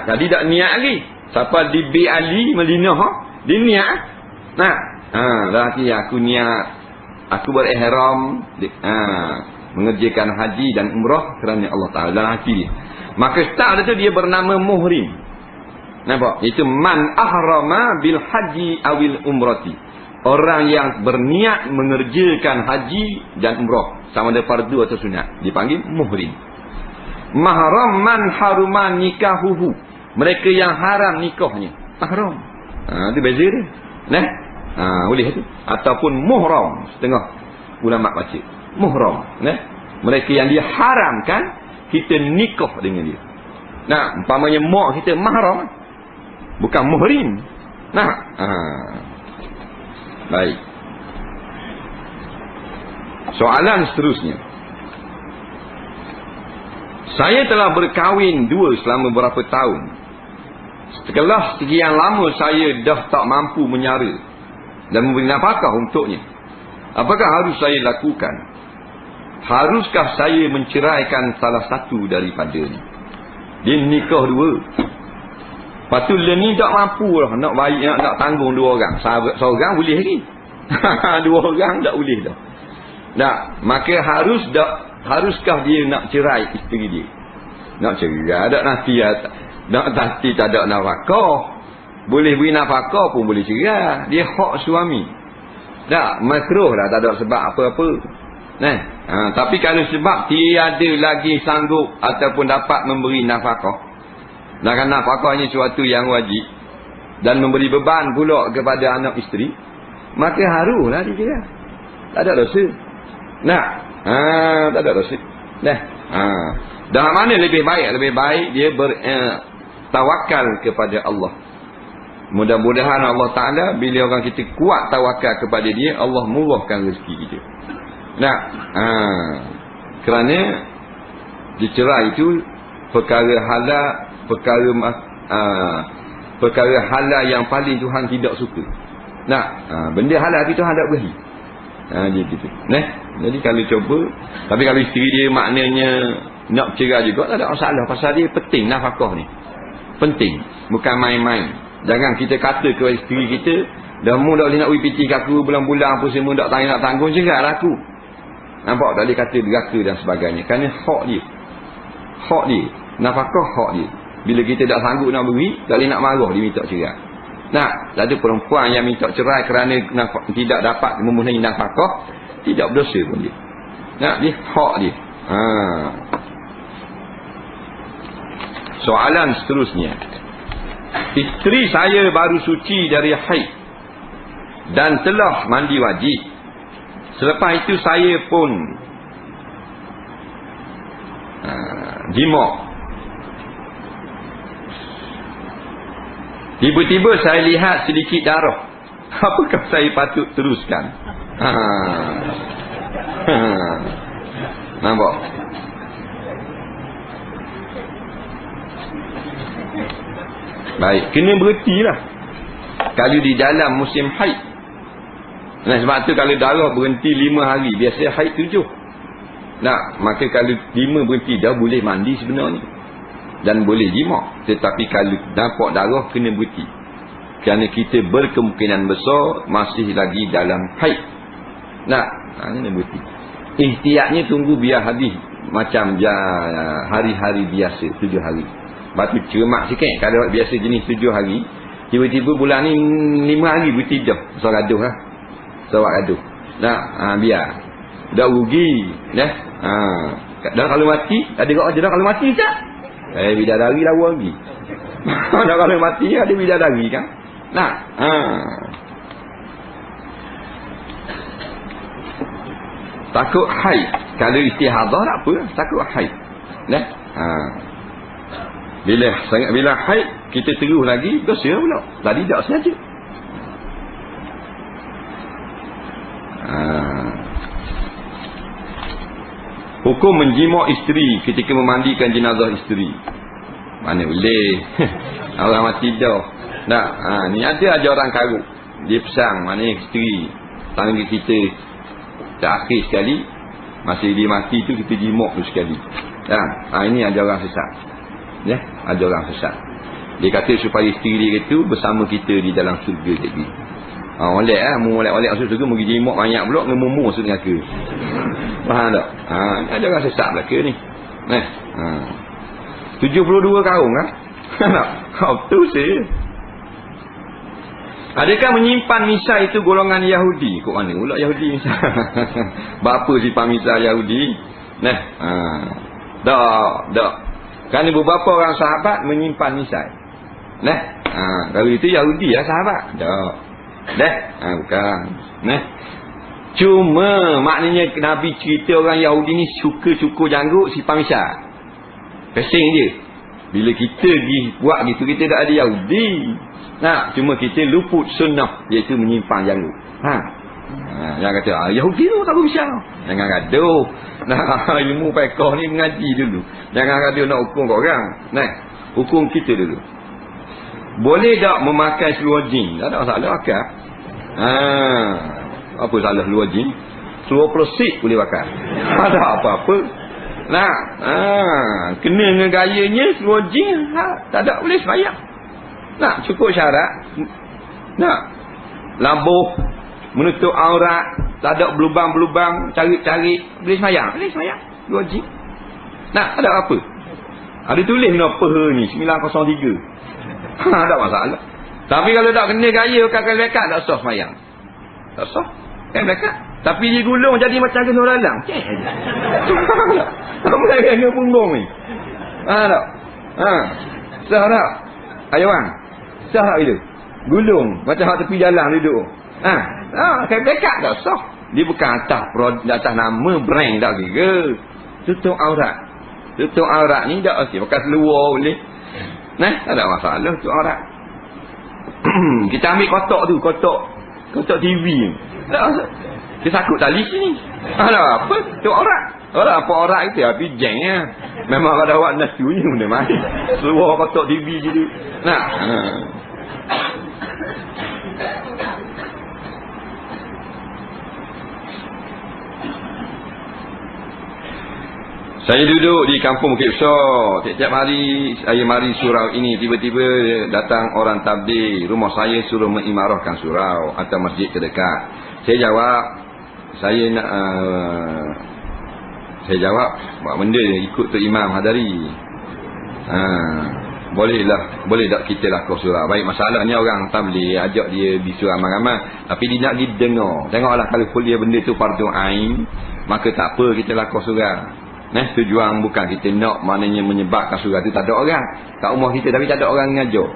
Tadi tak niat lagi. Siapa di B Ali Madinah, dia niat. Berarti aku niat, aku berihram, mengerjakan haji dan umrah kerana Allah Ta'ala dalam hati dia. Maka start itu dia bernama muhrim. Nampak? Itu man ahrama bil haji awil umrati. Orang yang berniat mengerjakan haji dan umrah, sama ada fardu atau sunat, dipanggil muhrim. Mahram man haruman nikahuhu. Mereka yang haram nikahnya. Mahram. Itu beza dia. Boleh tu. Ataupun muhram, setengah ulama baca. Muhram. Mereka yang diharamkan kita nikah dengan dia. Umpamanya mak kita mahram, bukan muhrim. Baik. Soalan seterusnya. Saya telah berkahwin 2 selama berapa tahun. Setelah sekian lama saya dah tak mampu menyara dan memberi nafkah untuknya. Apakah harus saya lakukan? Haruskah saya menceraikan salah satu daripadanya? Dia nikah 2. Lepas tu dia ni tak mampu lah nak baik, nak tanggung 2 orang. Seorang boleh lagi. 2 orang tak boleh dah. Maka haruskah dia nak cerai isteri dia? Nak cerai, tak nanti tak ada nafkah. Boleh beri nafkah pun boleh cerai. Dia hak suami. Makruh lah, tak ada sebab apa-apa. Tapi kalau sebab tiada lagi sanggup ataupun dapat memberi nafkah, kan nafkahnya suatu yang wajib dan memberi beban pula kepada anak isteri, maka haruslah dia cerai. Tak ada dosa. Tak ada dosa. Dalam mana lebih baik? Lebih baik dia bertawakal kepada Allah. Mudah-mudahan Allah Ta'ala bila orang kita kuat tawakal kepada dia, Allah murahkan rezeki kita. Kerana dicerai itu perkara halal, perkara halal yang paling Tuhan tidak suka. Benda halal itu Tuhan tak beri. Dia gitu. Jadi kalau cuba, tapi kalau isteri dia maknanya nak bercerai juga tak ada masalah. Pasal dia penting nafkah ni. Penting. Bukan main-main. Jangan kita kata ke isteri kita, dah mu dah boleh nak UPT aku bulan-bulan apa semua tak nak tanggung cerai lah aku. Nampak tak, dia kata deraka dan sebagainya. Kerana hak dia. Hak dia. Nafkah hak dia. Bila kita tak sanggup nak beri, tak boleh nak marah dia minta cerai. Nah, ada perempuan yang minta cerai kerana tidak dapat memenuhi nafkah, tidak berdosa pun dia. Nah, dia hak dia. Soalan seterusnya. Isteri saya baru suci dari haid dan telah mandi wajib. Selepas itu saya pun jima. Tiba-tiba saya lihat sedikit darah. Apakah saya patut teruskan? Nampak? Baik, kena berhentilah kalau di dalam musim haid. Nah, sebab tu kalau darah berhenti 5 hari, biasa haid 7. Nah, maka kalau 5 berhenti dah boleh mandi sebenarnya. Dan boleh jima. Tetapi kalau nampak darah, kena berhenti. Kerana kita berkemungkinan besar masih lagi dalam haid. Nah, kena berhenti. Ihtiyatnya tunggu biar habis. Macam hari-hari biasa, 7 hari. Lepas tu cermak sikit. Kalau biasa jenis 7 hari, tiba-tiba bulan ni 5 hari berhenti dah. So gaduh lah. Sawak gaduh. Nah, biar. Dah rugi. Dah kalau mati, ada dah kalau mati tak? Bidadari lawa lagi. Dah kalau mati ada bidadari kan? Nah, takut haid. Kalau istihadah tak apa, takut haid. Nah, bila haid kita terus lagi dosa pula. Tadi tak sengaja. Hukum menjima isteri ketika memandikan jenazah isteri. Mana boleh. Orang mati dah. Ni ada orang karut. Dia pesang mana isteri tangga kita terakhir sekali. Masih dia mati tu kita jima tu sekali. Ini ada orang sesat. Ya, ada orang sesat. Dia kata supaya isteri dia itu bersama kita di dalam syurga jadi. Oleh molek masuk syurga pergi jima banyak pula ngemumu masuk neraka. Faham tak? Ada orang sesat belaka ni. 72 karung kan? Tu saya. Adakah menyimpan misai itu golongan Yahudi? Kok mana pula Yahudi misai? Bapa simpan misai Yahudi? Tak. Kerana beberapa orang sahabat menyimpan misai. Kalau itu Yahudi lah sahabat. Tak. Bukan. Cuma maknanya Nabi cerita orang Yahudi ni suka cukur janggut simpan misai. Pesing je. Bila kita pergi buat gitu, kita tak ada Yahudi. Cuma kita luput sunnah, iaitu menyimpan janggut. Jangan kata Yahudi tu tak berusaha. Jangan gaduh. Ilmu fiqh ni mengaji dulu. Jangan gaduh nak hukum kau orang. Hukum kita dulu. Boleh tak memakai seluar jin? Tak ada masalah pakai. Apa salah seluar jin? Seluar persik boleh pakai. Tak ada apa-apa. Kena dengan gayanya seluar jin. Tak ada boleh sembahyang. Cukup syarat. Labuh, menutup aurat, tak ada berlubang-berlubang, cari-cari, boleh sembahyang. Boleh sembahyang. Seluar jin. Tak ada apa. Ada tulis apa ni 903. Tak masalah. Tapi kalau tak kena gaya kakak lekat, tak sah sembahyang. Tak sah. Kan lekat. Tapi dia gulung jadi macam kena lalang. Tak boleh kena punggung ni. Tak. Sah tak? Ayo bang. Sah tak itu? Gulung macam hak tepi jalan duduk. Kan lekat tak sah. Dia bukan atas nama brand tak kira. Tutup aurat. Tutup aurat ni tak okey. Pakai seluar boleh. Tak ada masalah tutup aurat. Kita ambil kotak TV ni. Dia sakut tali sini. Apa? Tu aurat. Apa aurat itu? Tapi jeng ya. Memang ada awak nasu ni benda main. Seluar kotak TV je tu. Saya duduk di kampung Bukit Besar. Tiap-tiap hari saya mari surau ini. Tiba-tiba datang orang tabligh. Rumah saya suruh mengimarahkan surau atau masjid terdekat. Saya jawab, saya jawab, buat benda ikut tu Imam Hadari. Boleh tak kita lakukan surau? Baik, masalahnya orang tabligh ajak dia bisu ramai-ramai, tapi dia nak didengar. Tengoklah kalau kuliah benda tu fardu ain, maka tak apa kita lakukan surau. Tujuan bukan kita nak maknanya menyebabkan surau tu tak ada orang kat rumah kita, tapi tak ada orang ngajar.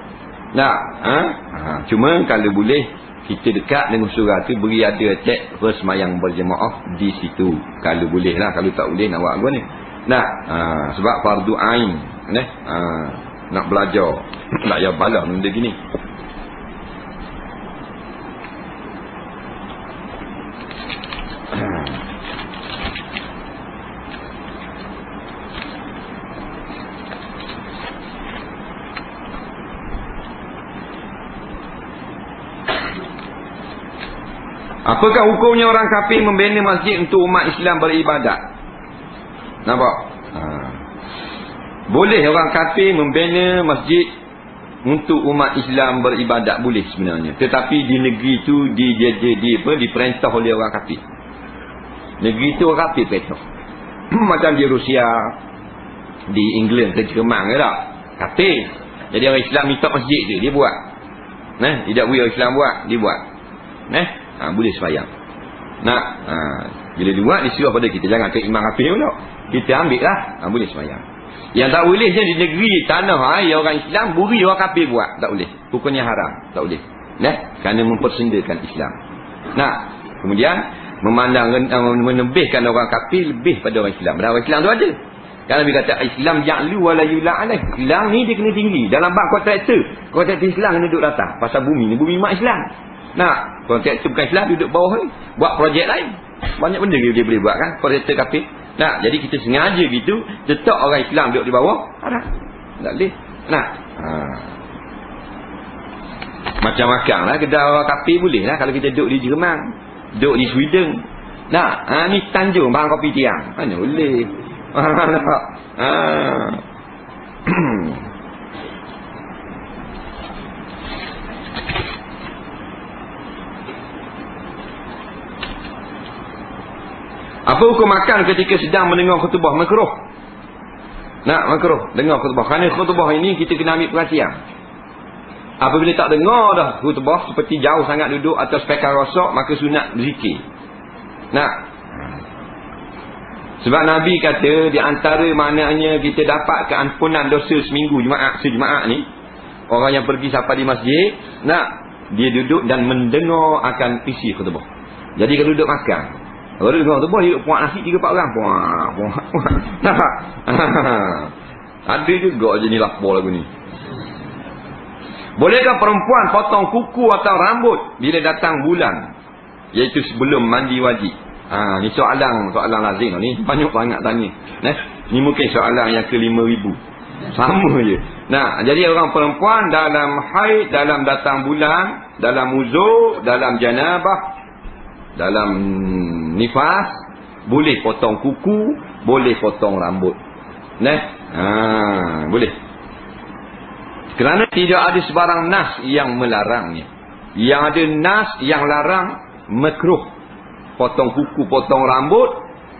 Cuma kalau boleh kita dekat dengan surau tu, beri ada cek bersemayang berjemaah di situ. Kalau boleh lah, kalau tak boleh nak buat apa ni? Sebab fardu ain, nak belajar. Tak payah balas benda gini. Apakah hukumnya orang kafir membina masjid untuk umat Islam beribadat? Nampak? Boleh orang kafir membina masjid untuk umat Islam beribadat, boleh sebenarnya. Tetapi di negeri itu diperintah oleh orang kafir. Negeri itu orang kafir perintah. Macam di Rusia, di England, ke Jerman ke tak? Kafir. Jadi orang Islam minta masjid dia buat. Tidak boleh orang Islam buat, dia buat. Boleh sembahyang. Bila dia buat, dia suruh pada kita, jangan ke imam kafir pula. Kita ambil lah, boleh sembahyang. Yang tak bolehnya di negeri tanah air orang Islam, buri orang kafir buat, tak boleh. Hukumnya haram, tak boleh. Kerana mempersendakan Islam. Kemudian menebihkan orang kafir lebih pada orang Islam. Padahal orang Islam tu ada. Kerana Nabi kata Islam ya'lu wa la yula alaih. Islam ni dia kena tinggi. Dalam bab kontraktor Islam kena duduk atas. Pasal bumi ni bumi mak Islam. Kontraktor bukan Islam duduk bawah ni, buat projek lain. Banyak benda dia boleh buat kan, kontraktor kafir. Jadi kita sengaja gitu, tetap orang Islam duduk di bawah, haram. Tak boleh. Macam makan lah, kedai orang kafir boleh lah kalau kita duduk di Jerman, duduk di Sweden. Ni Tanjung bahan kopi tiang, mana boleh. Apa hukum makan ketika sedang mendengar khutbah? Makruh. Makruh dengar khutbah. Kerana khutbah ini kita kena ambil perhatian. Apabila tak dengar dah khutbah, seperti jauh sangat duduk atau speaker rosak, maka sunat berzikir. Sebab Nabi kata di antara maknanya kita dapat keampunan dosa seminggu sejemaah ni, orang yang pergi sampai di masjid, dia duduk dan mendengar akan isi khutbah. Jadi kalau duduk makan, kalau duduk khutbah, dia duduk puak nasi 3-4 orang. Puak. Ada juga jenis lapor lagu ni. Bolehkah perempuan potong kuku atau rambut bila datang bulan, iaitu sebelum mandi wajib? Ni soalan lazim ni. Banyak sangat tanya. Ni mungkin soalan yang ke-5,000. Sama je. Jadi orang perempuan dalam haid, dalam datang bulan, dalam uzur, dalam janabah, dalam nifas, boleh potong kuku, boleh potong rambut. Boleh. Kerana tidak ada sebarang nas yang melarangnya. Yang ada nas yang larang makruh. Potong kuku, potong rambut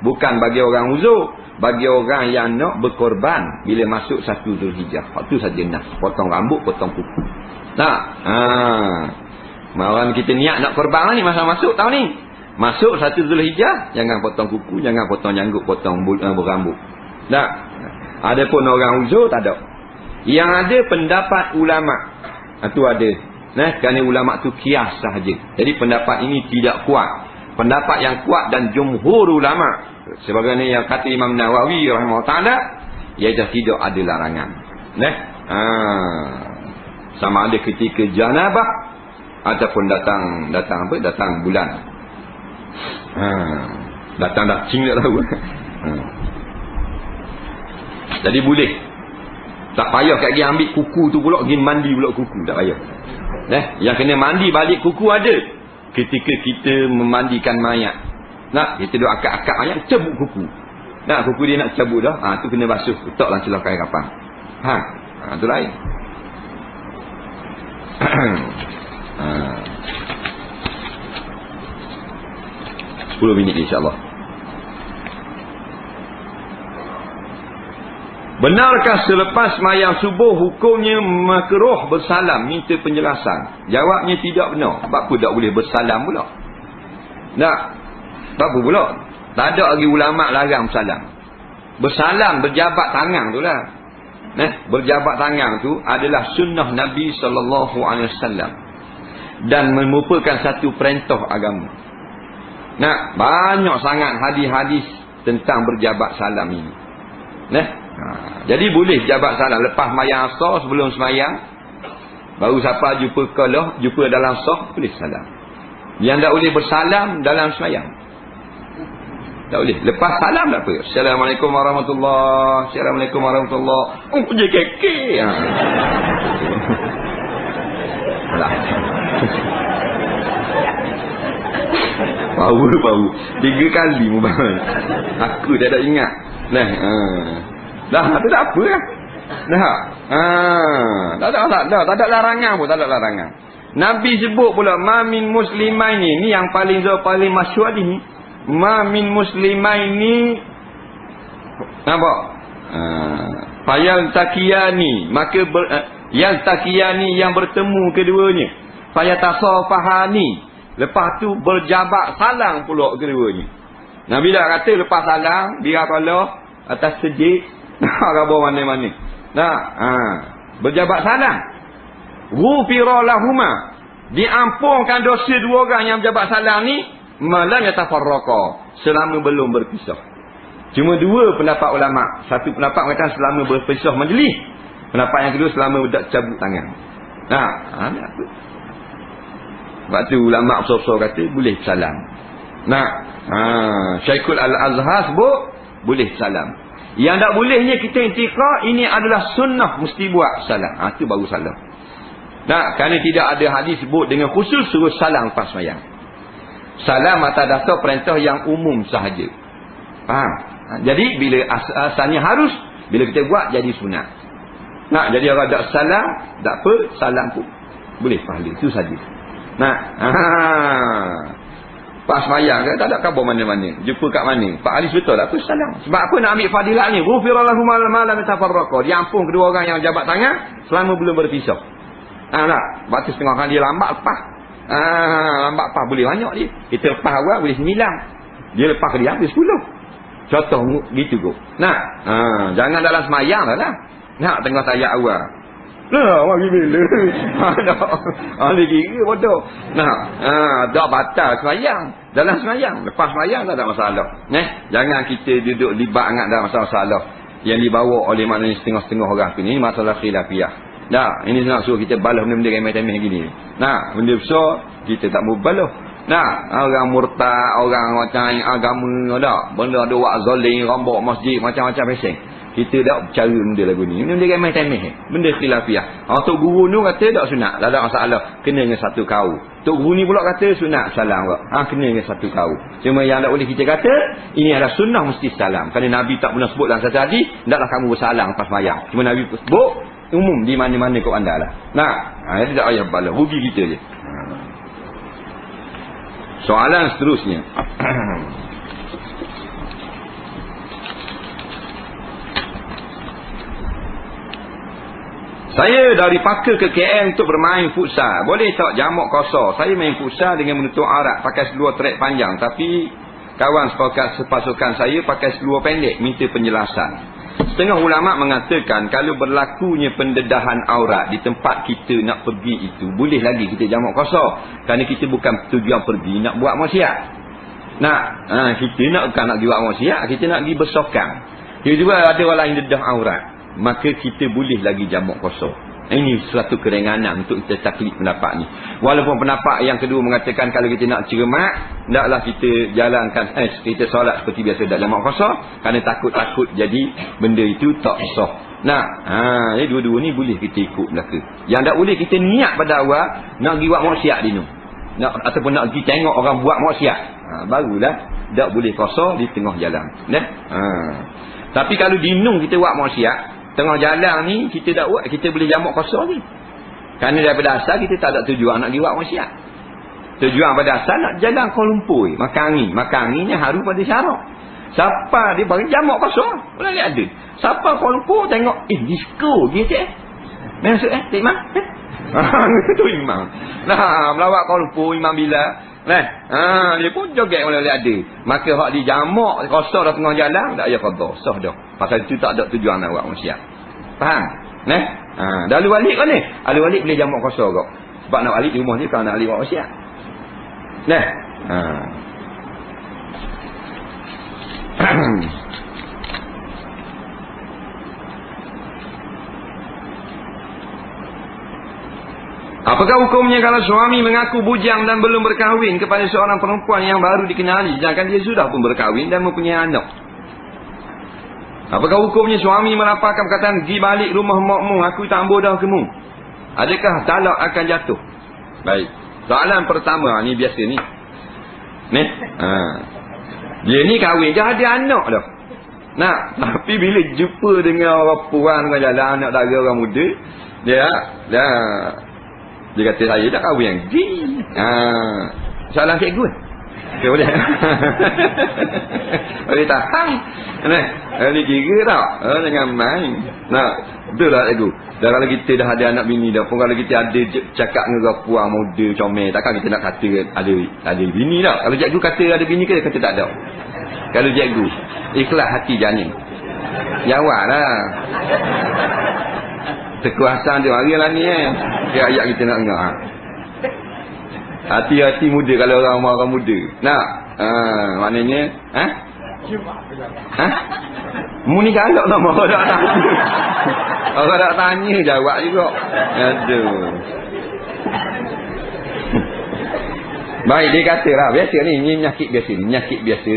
bukan bagi orang uzur, bagi orang yang nak berkorban bila masuk 1 Zulhijjah. Itu saja nas. Potong rambut, potong kuku. Orang kita niat nak korban ni masa masuk tahun ni. Masuk 1 Zulhijjah, jangan potong kuku, jangan potong janggut, potong berambut. Adapun orang uzur tak ada. Yang ada pendapat ulama. Itu ada. Kerana ulama tu kias sahaja. Jadi pendapat ini tidak kuat. Pendapat yang kuat dan jumhur ulama, sebagaimana yang kata Imam Nawawi rahimahullah taala, iaitu tidak ada larangan. Sama ada ketika janabah ataupun datang bulan. Datang dah cing dah tahu. Jadi boleh. Tak payah kat dia ambil kuku tu pula, pergi mandi pula kuku, tak payah. Yang kena mandi balik kuku ada ketika kita memandikan mayat. Kita duk akak-akak mayat, cabut kuku. Nak kuku dia nak cabut dah, tu kena basuh, letaklah celah kain kapang. Tu lain. 10 minit insya-Allah. Benarkah selepas sembahyang subuh hukumnya makruh bersalam minta penjelasan? Jawabnya tidak benar. Sebab apa tak boleh bersalam pula? Tak. Sebab apa pula? Tak ada lagi ulama larang bersalam. Bersalam berjabat tangan tu lah. Berjabat tangan tu adalah sunnah Nabi SAW dan merupakan satu perintah agama. Banyak sangat hadis-hadis tentang berjabat salam ini. Jadi boleh jabat salam lepas sembahyang asar, sebelum sembahyang, baru siapa jumpa dalam sah boleh salam. Yang tak boleh bersalam dalam sembahyang tak boleh. Lepas salam tak apa. Assalamualaikum warahmatullahi. Assalamualaikum warahmatullahi. Je keke. Bau 3 kali mubahal. Aku tak ada ingat. Dah tu tak apa lah. Tak ada larangan pun, tak ada larangan. Nabi sebut pula ma min muslimaini, ni yang paling masyhur ni. Ma min muslimaini nampak? Fayal takiyani, maka yang takiyani yang bertemu keduanya. Fayatasafahani, lepas tu berjabat salam pula keduanya. Nabi dah kata lepas salam biar Allah atas sejid khabar mana-mana. Berjabat salam. Ghufira lahuma, diampunkan dosa dua orang yang berjabat salam ni malam yatafarraqa, selama belum berpisah. Cuma dua pendapat ulama. Satu pendapat mengatakan selama berpisah majlis. Pendapat yang kedua selama tak cabut tangan. Sebab tu ulama besar-besar kata boleh salam. Syekhul Al-Azhar sebut boleh salam. Yang tak bolehnya kita intiqah, ini adalah sunnah mesti buat salam. Itu baru salam. Kerana tidak ada hadis sebut dengan khusus suruh salam lepas sembahyang. Salam atas dasar perintah yang umum sahaja. Faham? Jadi bila asalnya harus, bila kita buat jadi sunat. Jadi orang tak salam, tak apa, salam pun boleh pahala. Itu saja. Pas sembahyang kan tak ada khabar mana-mana. Jumpa kat mana? Pak Ali betul tak apa salam. Sebab apa nak ambil fadilah ni? Ghufira lahum ma lam yatafarraqa. Diampun kedua orang yang jabat tangan selama belum berpisah. Batu setengah kali lambat lepas. Lambat lepas boleh banyak dia. Kita lepas awal boleh 9. Dia lepas ke dia habis 10. Contoh gitu kok. Jangan dalam semayang lah. Tengah sayat awal. Mari bila. Dia kira bodoh. Tak batal semayang. Dalam semayang. Lepas semayang tak ada masalah. Jangan kita duduk libat sangat dalam masalah-masalah yang dibawa oleh maknanya setengah-setengah orang tu. Ini masalah khilafiyah. Ini nak suruh kita balas benda-benda remeh-temeh gini. Benda besar kita tak mau balas. Orang murtad, orang macam agama benda ada buat zalim, rambak masjid, macam-macam peseng. Kita tak bercara benda lagu ni. Benda remeh-temeh, benda khilafiyah. Tok guru ni kata tak sunat, tak ada masalah, kena dengan satu kaum. Tok guru ni pula kata sunat salam kena dengan satu kaum. Cuma yang tak boleh kita kata ini adalah sunnah mesti salam. Kerana Nabi tak pernah sebut dalam satu hadis hendaklah kamu bersalam lepas sembahyang. Cuma Nabi sebut umum di mana-mana kau anda lah. Jadi tak payah balas, rugi kita je. Soalan seterusnya. Saya dari Paka ke KL untuk bermain futsal. Boleh tak jamak kosor? Saya main futsal dengan menutup aurat, pakai seluar trek panjang. Tapi kawan sepasukan saya pakai seluar pendek. Minta penjelasan. Setengah ulama mengatakan kalau berlakunya pendedahan aurat di tempat kita nak pergi itu, boleh lagi kita jamak kosor. Kerana kita bukan tujuan pergi nak buat maksiat. Kita bukan nak buat maksiat, kita nak pergi bersokang. Tiba-tiba ada orang lain dedah aurat, maka kita boleh lagi jamak kosor. Ini suatu keringanan untuk kita taklid pendapat ni. Walaupun pendapat yang kedua mengatakan kalau kita nak cermat, hendaklah kita jalankan kita solat seperti biasa, tak jamak kosor, kerana takut-takut jadi benda itu tak sah. Jadi dua-dua ni boleh kita ikut belaka. Yang tak boleh kita niat pada awal nak pergi buat maksiat dinu. Ataupun nak pergi tengok orang buat maksiat. barulah tak boleh kosa di tengah jalan. Tapi kalau dinung kita buat maksiat, tengah jalan ni kita tak buat, kita boleh jamak kosa ni. Kerana daripada asal kita tak ada tujuan nak pergi buat maksiat. Tujuan pada asal nak jalan Kuala Lumpur, makan angin ni haru pada syarak. Siapa dia bagi jamak kosa, boleh lihat ada. Siapa Kuala Lumpur tengok, disco dia cik. Maksud Cik Imam? Itu imam. Nah, melawat Kuala Lumpur, Imam Bilal. Dia pun joget boleh ada. Maka hak dijamak kosa dah tengah jalan, tak payah qada, sah dah. Pasal itu tak ada tujuan nak buat maksiat. Faham? Dah lalu balik kan ni? Lalu balik boleh jamak kosa kau. Sebab nak balik di rumah ni kalau nak balik buat maksiat. Apakah hukumnya kalau suami mengaku bujang dan belum berkahwin kepada seorang perempuan yang baru dikenali, sedangkan dia sudah pun berkahwin dan mempunyai anak? Apakah hukumnya suami melapangkan perkataan, pergi balik rumah makmu, aku tak ambil dah kamu? Adakah talak akan jatuh? Baik. Soalan pertama ni biasa ni. Dia ni kahwin je ada anak dah. Tapi bila jumpa dengan orang puan dengan jalan anak dara orang muda, dia kata saya dah kahwin. Soalan cikgu. Okay, boleh. Boleh tahan. Ini kira tak? Jangan main. Betul tak cikgu? Dah kalau kita dah ada anak bini dah pun, kalau kita ada cakap dengan puan muda comel, takkan kita nak kata ada bini tak? Kalau cikgu kata ada bini ke, kata tak ada. Kalau cikgu ikhlas hati janin, jawablah. Kekuasaan dia hari lah ni ayat kita nak dengar. Hati-hati muda kalau orang muda. Maknanya mu ni galak lah orang tak tanya. Orang tak tanya jawab juga. Aduh. Baik, dia kata lah biasa ni penyakit biasa ni. Penyakit biasa.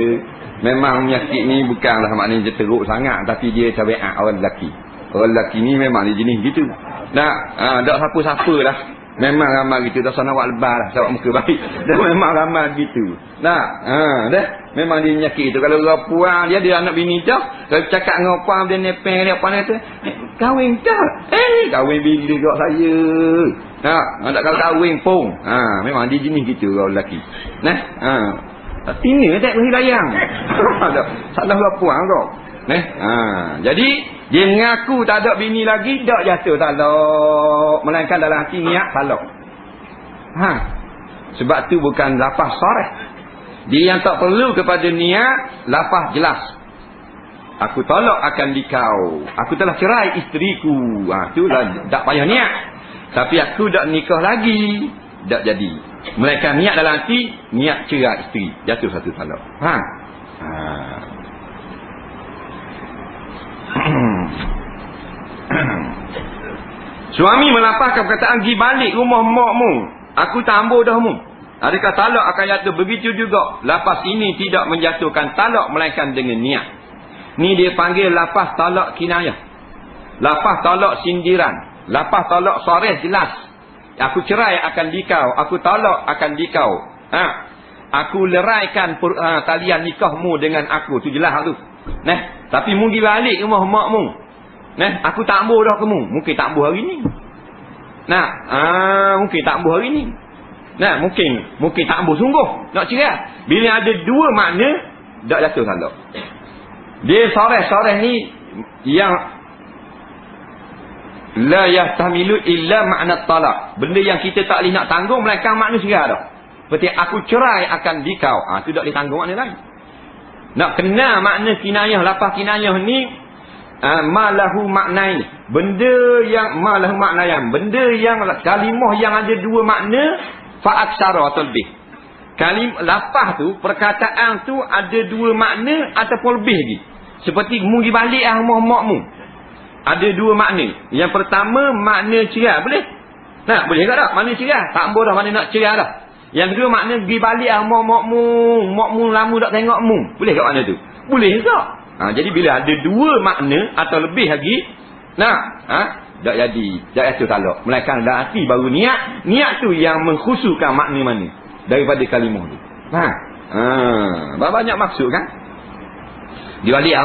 Memang penyakit ni bukanlah maknanya dia teruk sangat, tapi dia tabiat orang lelaki. Orang lelaki ni memang dia jenis gitu. Tak siapa-siapa lah. Memang ramai gitu. Tak usah nak buat lebar lah. Sebab muka baik. Dah memang ramai gitu. Memang dia penyakit itu. Kalau orang puan dia ada anak bini dah. Kalau cakap dengan puan dia nepeng dia puan kata, kahwin dah. Kahwin bila kat saya. Tak kalau kahwin pun. Memang dia jenis gitu orang lelaki. Tina tak berhilayang. Salah orang puan kau. Jadi dia mengaku tak ada bini lagi, tak jatuh talak, melainkan dalam hati niat talak. Sebab tu bukan lafaz sarih. Dia yang tak perlu kepada niat, lafaz jelas. Aku talak akan dikau, aku telah cerai isteriku. Itulah tak payah niat. Tapi aku tak nikah lagi, tak jadi. Melainkan niat dalam hati, niat cerai isteri, jatuh satu talak. Suami melapangkan perkataan, pergi balik rumah makmu, aku tak ambil dah mu. Adakah talak akan jatuh? Begitu juga lafaz ini tidak menjatuhkan talak melainkan dengan niat. Ni dia panggil lafaz talak kinayah, lafaz talak sindiran, lafaz talak sarih jelas. Aku cerai akan dikau, aku talak akan dikau. Aku leraikan talian nikahmu dengan aku, tu jelas tu. Tapi mu pergi balik rumah makmu, aku tak ambil dah kamu. Mungkin tak ambil hari ni. Mungkin tak ambil hari ni. Mungkin tak ambil sungguh. Nak cerai. Bila ada dua makna, tak jatuh talak. Dia sarih ni yang la yahtamilu illa makna talak. Benda yang kita tak boleh nak tanggung melainkan makna cerai dah. Seperti aku cerai akan dikau. Itu tak boleh tanggung makna lain. Nak kenal makna kinayah, lafaz kinayah ni malahu maknain. Benda yang malahu maknayan, benda yang kalimah yang ada dua makna fa aksara atau lebih. Lafaz tu, perkataan tu ada dua makna ataupun lebih lagi. Seperti mu pergi balik rumah makmu, ada dua makna. Yang pertama makna cerai, boleh? Boleh ke tak? Makna cerai, tak ambil dah, mana nak cerai dah. Yang kedua makna pergi balik rumah makmu lama tak tengok mu. Boleh ke makna tu? Boleh ke? Jadi bila ada dua makna atau lebih lagi, tak jadi, tak jatuh talak. Melainkan dalam hati baru niat tu yang mengkhususkan makna mana daripada kalimah tu. Banyak maksud kan. Dia balik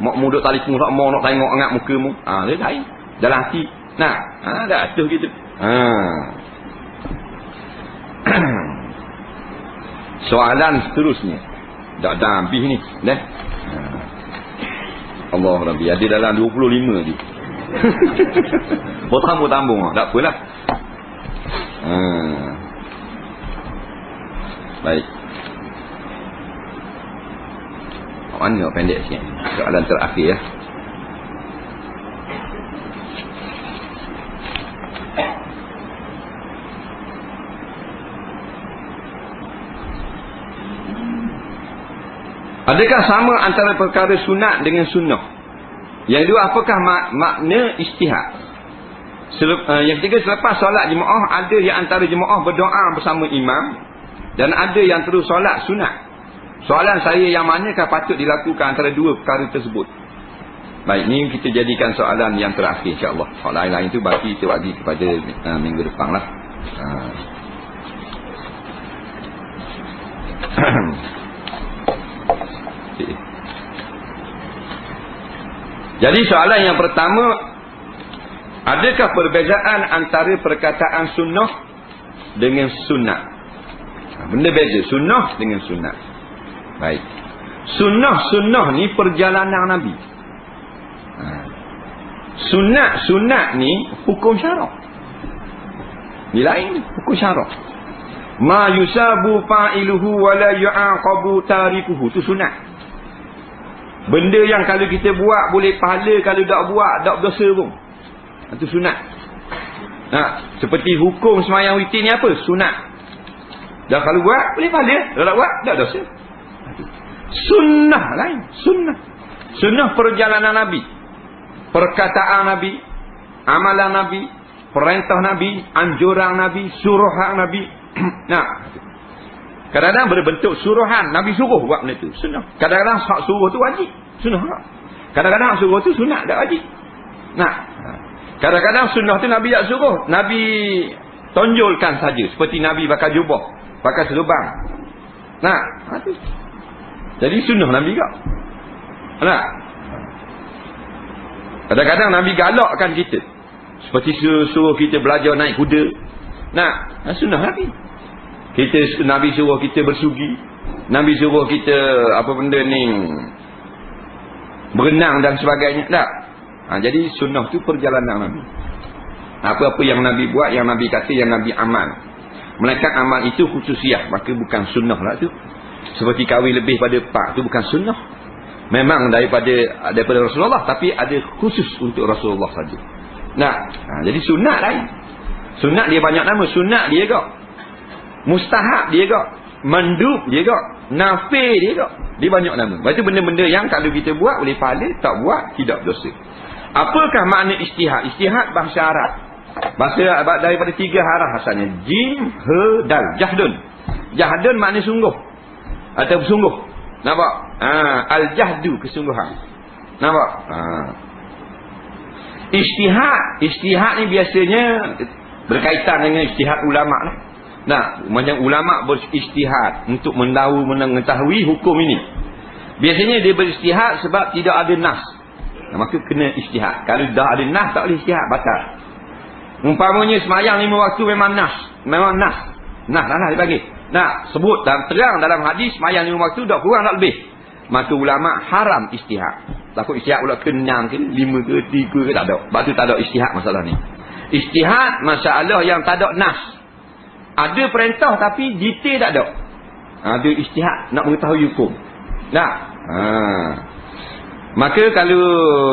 mu duk telefon tak mau nak tengok angkat mukamu. Dia lain. Dalam hati. Nah, dah atuh gitu. Soalan seterusnya. Dah habis ni. Dah. Allah Rabbi. Ada dalam 25 je. Bertambung-tambung. Tak apalah. Baik. Mana pendek sikit. Soalan terakhir ya. Adakah sama antara perkara sunat dengan sunnah? Yang dua, apakah makna ijtihad? Yang ketiga, selepas solat jemaah, ada yang antara jemaah berdoa bersama imam dan ada yang terus solat sunat. Soalan saya, yang manakah patut dilakukan antara dua perkara tersebut? Baik, ni kita jadikan soalan yang terakhir insya-Allah. Soalan lain tu bagi kita bagi kepada minggu depan lah. Jadi soalan yang pertama, adakah perbezaan antara perkataan sunnah dengan sunat? Benda beza sunnah dengan sunat. Baik. Sunnah ni perjalanan Nabi. Sunat ni hukum syarak. Ni lain hukum syarak. Ma yusabu fa'iluhu wa la yu'aqabu tarikuhu, tu sunat. Benda yang kalau kita buat boleh pahala, kalau tak buat tak berdosa pun. Itu sunat. Seperti hukum sembahyang witir ni apa? Sunat. Dan kalau buat boleh pahala, kalau tak buat tak dosa. Sunnah lain. Sunnah perjalanan Nabi, perkataan Nabi, amalan Nabi, perintah Nabi, anjuran Nabi, suruhan Nabi. Kadang-kadang berbentuk suruhan, Nabi suruh buat benda tu, sunnah. Kadang-kadang hak suruh tu wajib, sunnah. Kadang-kadang suruh tu sunat, tak wajib. Kadang-kadang sunnah tu Nabi tak suruh, Nabi tonjolkan saja, seperti Nabi bakar jubah, bakar serban. Jadi sunnah Nabi kak. Kadang-kadang Nabi galakkan kita, seperti suruh kita belajar naik kuda. Sunnah Nabi. Nabi suruh kita bersugi, Nabi suruh kita apa benda ni, berenang dan sebagainya. Jadi sunnah tu perjalanan Nabi. Apa-apa yang Nabi buat, yang Nabi kata, yang Nabi amal, melainkan amal itu khususiah, maka bukan sunnah lah tu. Seperti kahwin lebih pada 4 tu bukan sunnah. Memang daripada Rasulullah, tapi ada khusus untuk Rasulullah saja. Jadi sunat lain. Sunat dia banyak nama. Sunat dia kak, mustahab dia kak, mandub dia kak, nafi dia kak. Dia banyak nama. Lepas tu benda-benda yang kalau kita buat boleh pahala, tak buat tidak berdosa. Apakah makna ijtihad? Ijtihad bahasa Arab. Bahasa daripada 3 haraf asalnya. Jim, he, dal. Jahdun. Jahdun makna sungguh atau bersungguh. Nampak? Al-jahdu, kesungguhan. Nampak? Ijtihad ni biasanya berkaitan dengan ijtihad ulama lah. Macam ulama berijtihad untuk mengetahui hukum ini. Biasanya dia berijtihad sebab tidak ada nas. Maka kena ijtihad. Kalau dah ada nas, tak boleh ijtihad, batal. Umpamanya semayang 5 waktu memang nas. Memang nas. Nas lah dia bagi. Sebut dan terang dalam hadis semayang 5 waktu tak kurang tak lebih. Maka ulama haram ijtihad. Takut ijtihad pula kenang ke 5 ke 3 ke tak ada. Sebab tu tak ada ijtihad masalah ni. Ijtihad masalah yang tak ada nas. Ada perintah tapi detail tak ada. Ada ijtihad nak mengetahui hukum. Maka kalau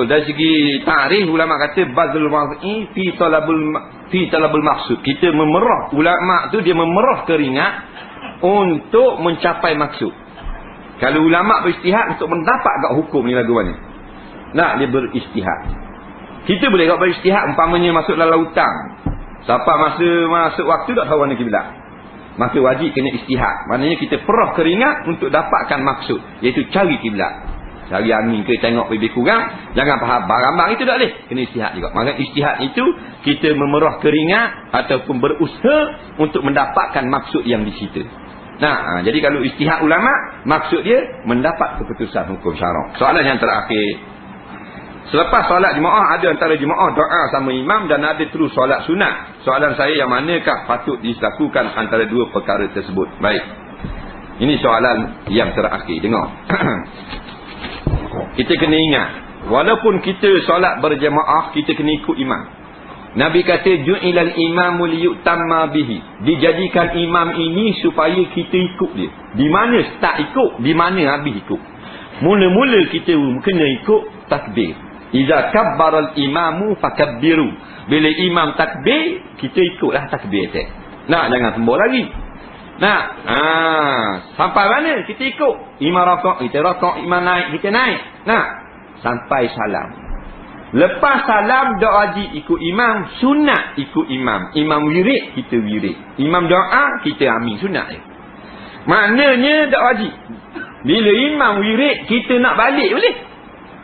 dari segi tarikh, ulama kata bazul wa'i fi talabul maksud. Kita memerah, ulama tu dia memerah keringat untuk mencapai maksud. Kalau ulama berijtihad untuk mendapat kat hukum ni lagu mana? Dia berijtihad. Kita boleh berijtihad umpamanya masuk dalam lautan. Siapa masuk waktu tak tahu mana kiblat. Maka wajib kena ijtihad. Maknanya kita perah keringat untuk dapatkan maksud, iaitu cari kiblat. Cari angin ke, tengok lebih kurang. Jangan faham barang-barang itu tak boleh. Kena ijtihad juga. Maka ijtihad itu kita memerah keringat ataupun berusaha untuk mendapatkan maksud yang di situ. Nah, jadi kalau ijtihad ulama, maksud dia mendapat keputusan hukum syarak. Soalan yang terakhir. Selepas solat jemaah, ada antara jemaah doa sama imam dan ada terus solat sunat. Soalan saya, yang manakah patut dilakukan antara dua perkara tersebut? Baik. Ini soalan yang terakhir. Dengar. Kita kena ingat, walaupun kita solat berjemaah, kita kena ikut imam. Nabi kata ju'ilal imamu liyutamma bihi. Dijadikan imam ini supaya kita ikut dia. Di mana start ikut, di mana habis ikut. Mula-mula kita kena ikut takbir. Iza kabbaral imamu fakabbiru. Bila imam takbir, kita ikutlah takbir tu. Nah, jangan sembur lagi. Nah, sampai mana kita ikut? Imam rakaat, kita rakaat, imam naik, kita naik. Nah, sampai salam. Lepas salam, doa haji ikut imam, sunat ikut imam. Imam wirid, kita wirid. Imam doa, kita amin, sunat je. Maknanya doa haji. Bila imam wirid, kita nak balik boleh.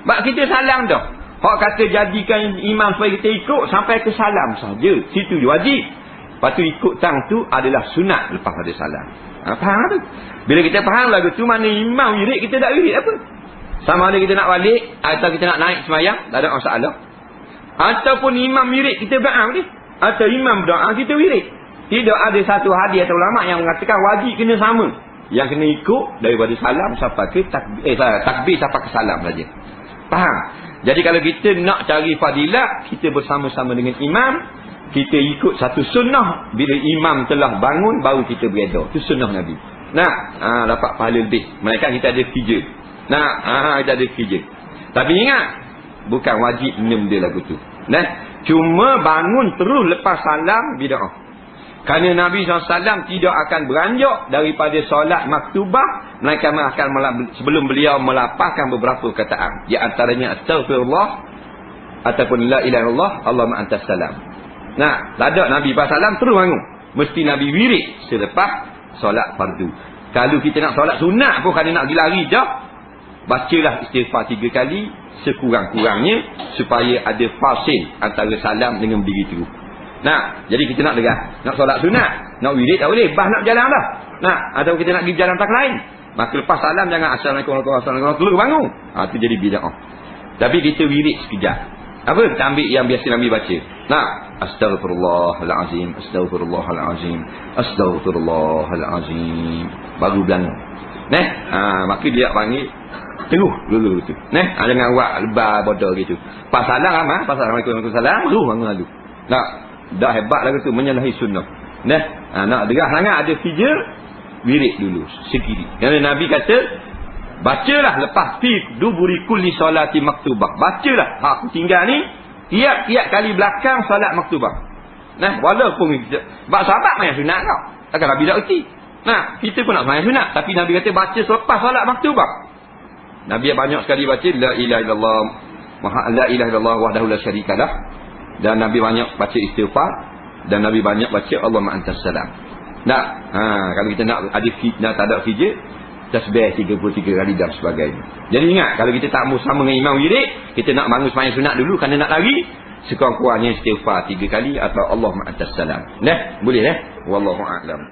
Sebab kita salam dah. Hak kata jadikan imam supaya kita ikut sampai ke salam saja. Situ je wajib. Lepas tu ikut tang tu adalah sunat lepas pada salam. Faham tu? Bila kita faham lagu tu, mana imam wirid, kita tak wirid apa? Sama ada kita nak balik atau kita nak naik semayang, tak ada masalah. Ataupun imam wirid, kita berdoa ni. Atau imam berdoa, kita wirid. Tidak ada satu hadis atau ulama yang mengatakan wajib kena sama. Yang kena ikut daripada salam sampai ke takbir sampai ke salam saja. Faham? Jadi kalau kita nak cari fadilat, kita bersama-sama dengan imam, kita ikut satu sunnah. Bila imam telah bangun, baru kita beredar. Itu sunnah Nabi. Nah, dapat pahala lebih. Mereka kita ada kerja. Nah, kita ada kerja. Tapi ingat, bukan wajib benda lagu tu. Nah, cuma bangun terus lepas salam bid'ah. Kerana Nabi SAW tidak akan beranjak daripada solat maktubah, melainkan akan sebelum beliau melapaskan beberapa kataan. Di antaranya astaghfirullah ataupun la ilaha illallah, Allahumma antas salam. Nah, tak ada Nabi SAW terus bangun. Mesti Nabi wirid selepas solat fardu. Kalau kita nak solat sunat pun, kerana nak pergi lari dah, bacalah istighfar 3 kali sekurang-kurangnya supaya ada fasil antara salam dengan berdiri terus. Nah, jadi kita nak dengar, nak solat sunat, nak wirid tak boleh, bah nak berjalan dah. Nah, atau kita nak pergi jalan tak lain, maka lepas salam jangan assalamualaikum warahmatullahi wabarakatuh terus bangun. Itu jadi bid'ah. Tapi kita wirid sekejap. Apa? Kita ambil yang biasa Nabi baca. Nah, astaghfirullahalazim, astaghfirullahalazim, astaghfirullahalazim. Baru belanja. Maka dia panggil terus dulu tu. Jangan buat lebar bodoh gitu. Pas salam assalamualaikum warahmatullahi wabarakatuh terus bangun lalu. Nah, dah hebat lagu tu, menyalahi sunnah. Nak derah sangat ada fijir, wirid dulu sekiri. Yang Nabi kata, bacalah lepas fi duburi kulli solati maktubah. Bacalah aku tinggal ni tiap-tiap kali belakang solat maktubah. Walaupun sebab sahabat main sunat kau, takkan Nabi tak erti. Kita pun nak main sunat, tapi Nabi kata baca selepas solat maktubah. Nabi banyak sekali baca la ilaha illallah, la ilaha illallah wahdahu la syarikalah. Dan Nabi banyak baca istighfar, dan Nabi banyak baca Allahumma antas salam. Kalau kita nak tak ada fijir, tasbih 33 kali dan sebagainya. Jadi ingat, kalau kita tak sama dengan imam wirid, kita nak bangun sembahyang sunat dulu kerana nak lari, sekurang-kurangnya istighfar 3 kali atau Allahumma antas salam. Boleh wallahu a'lam.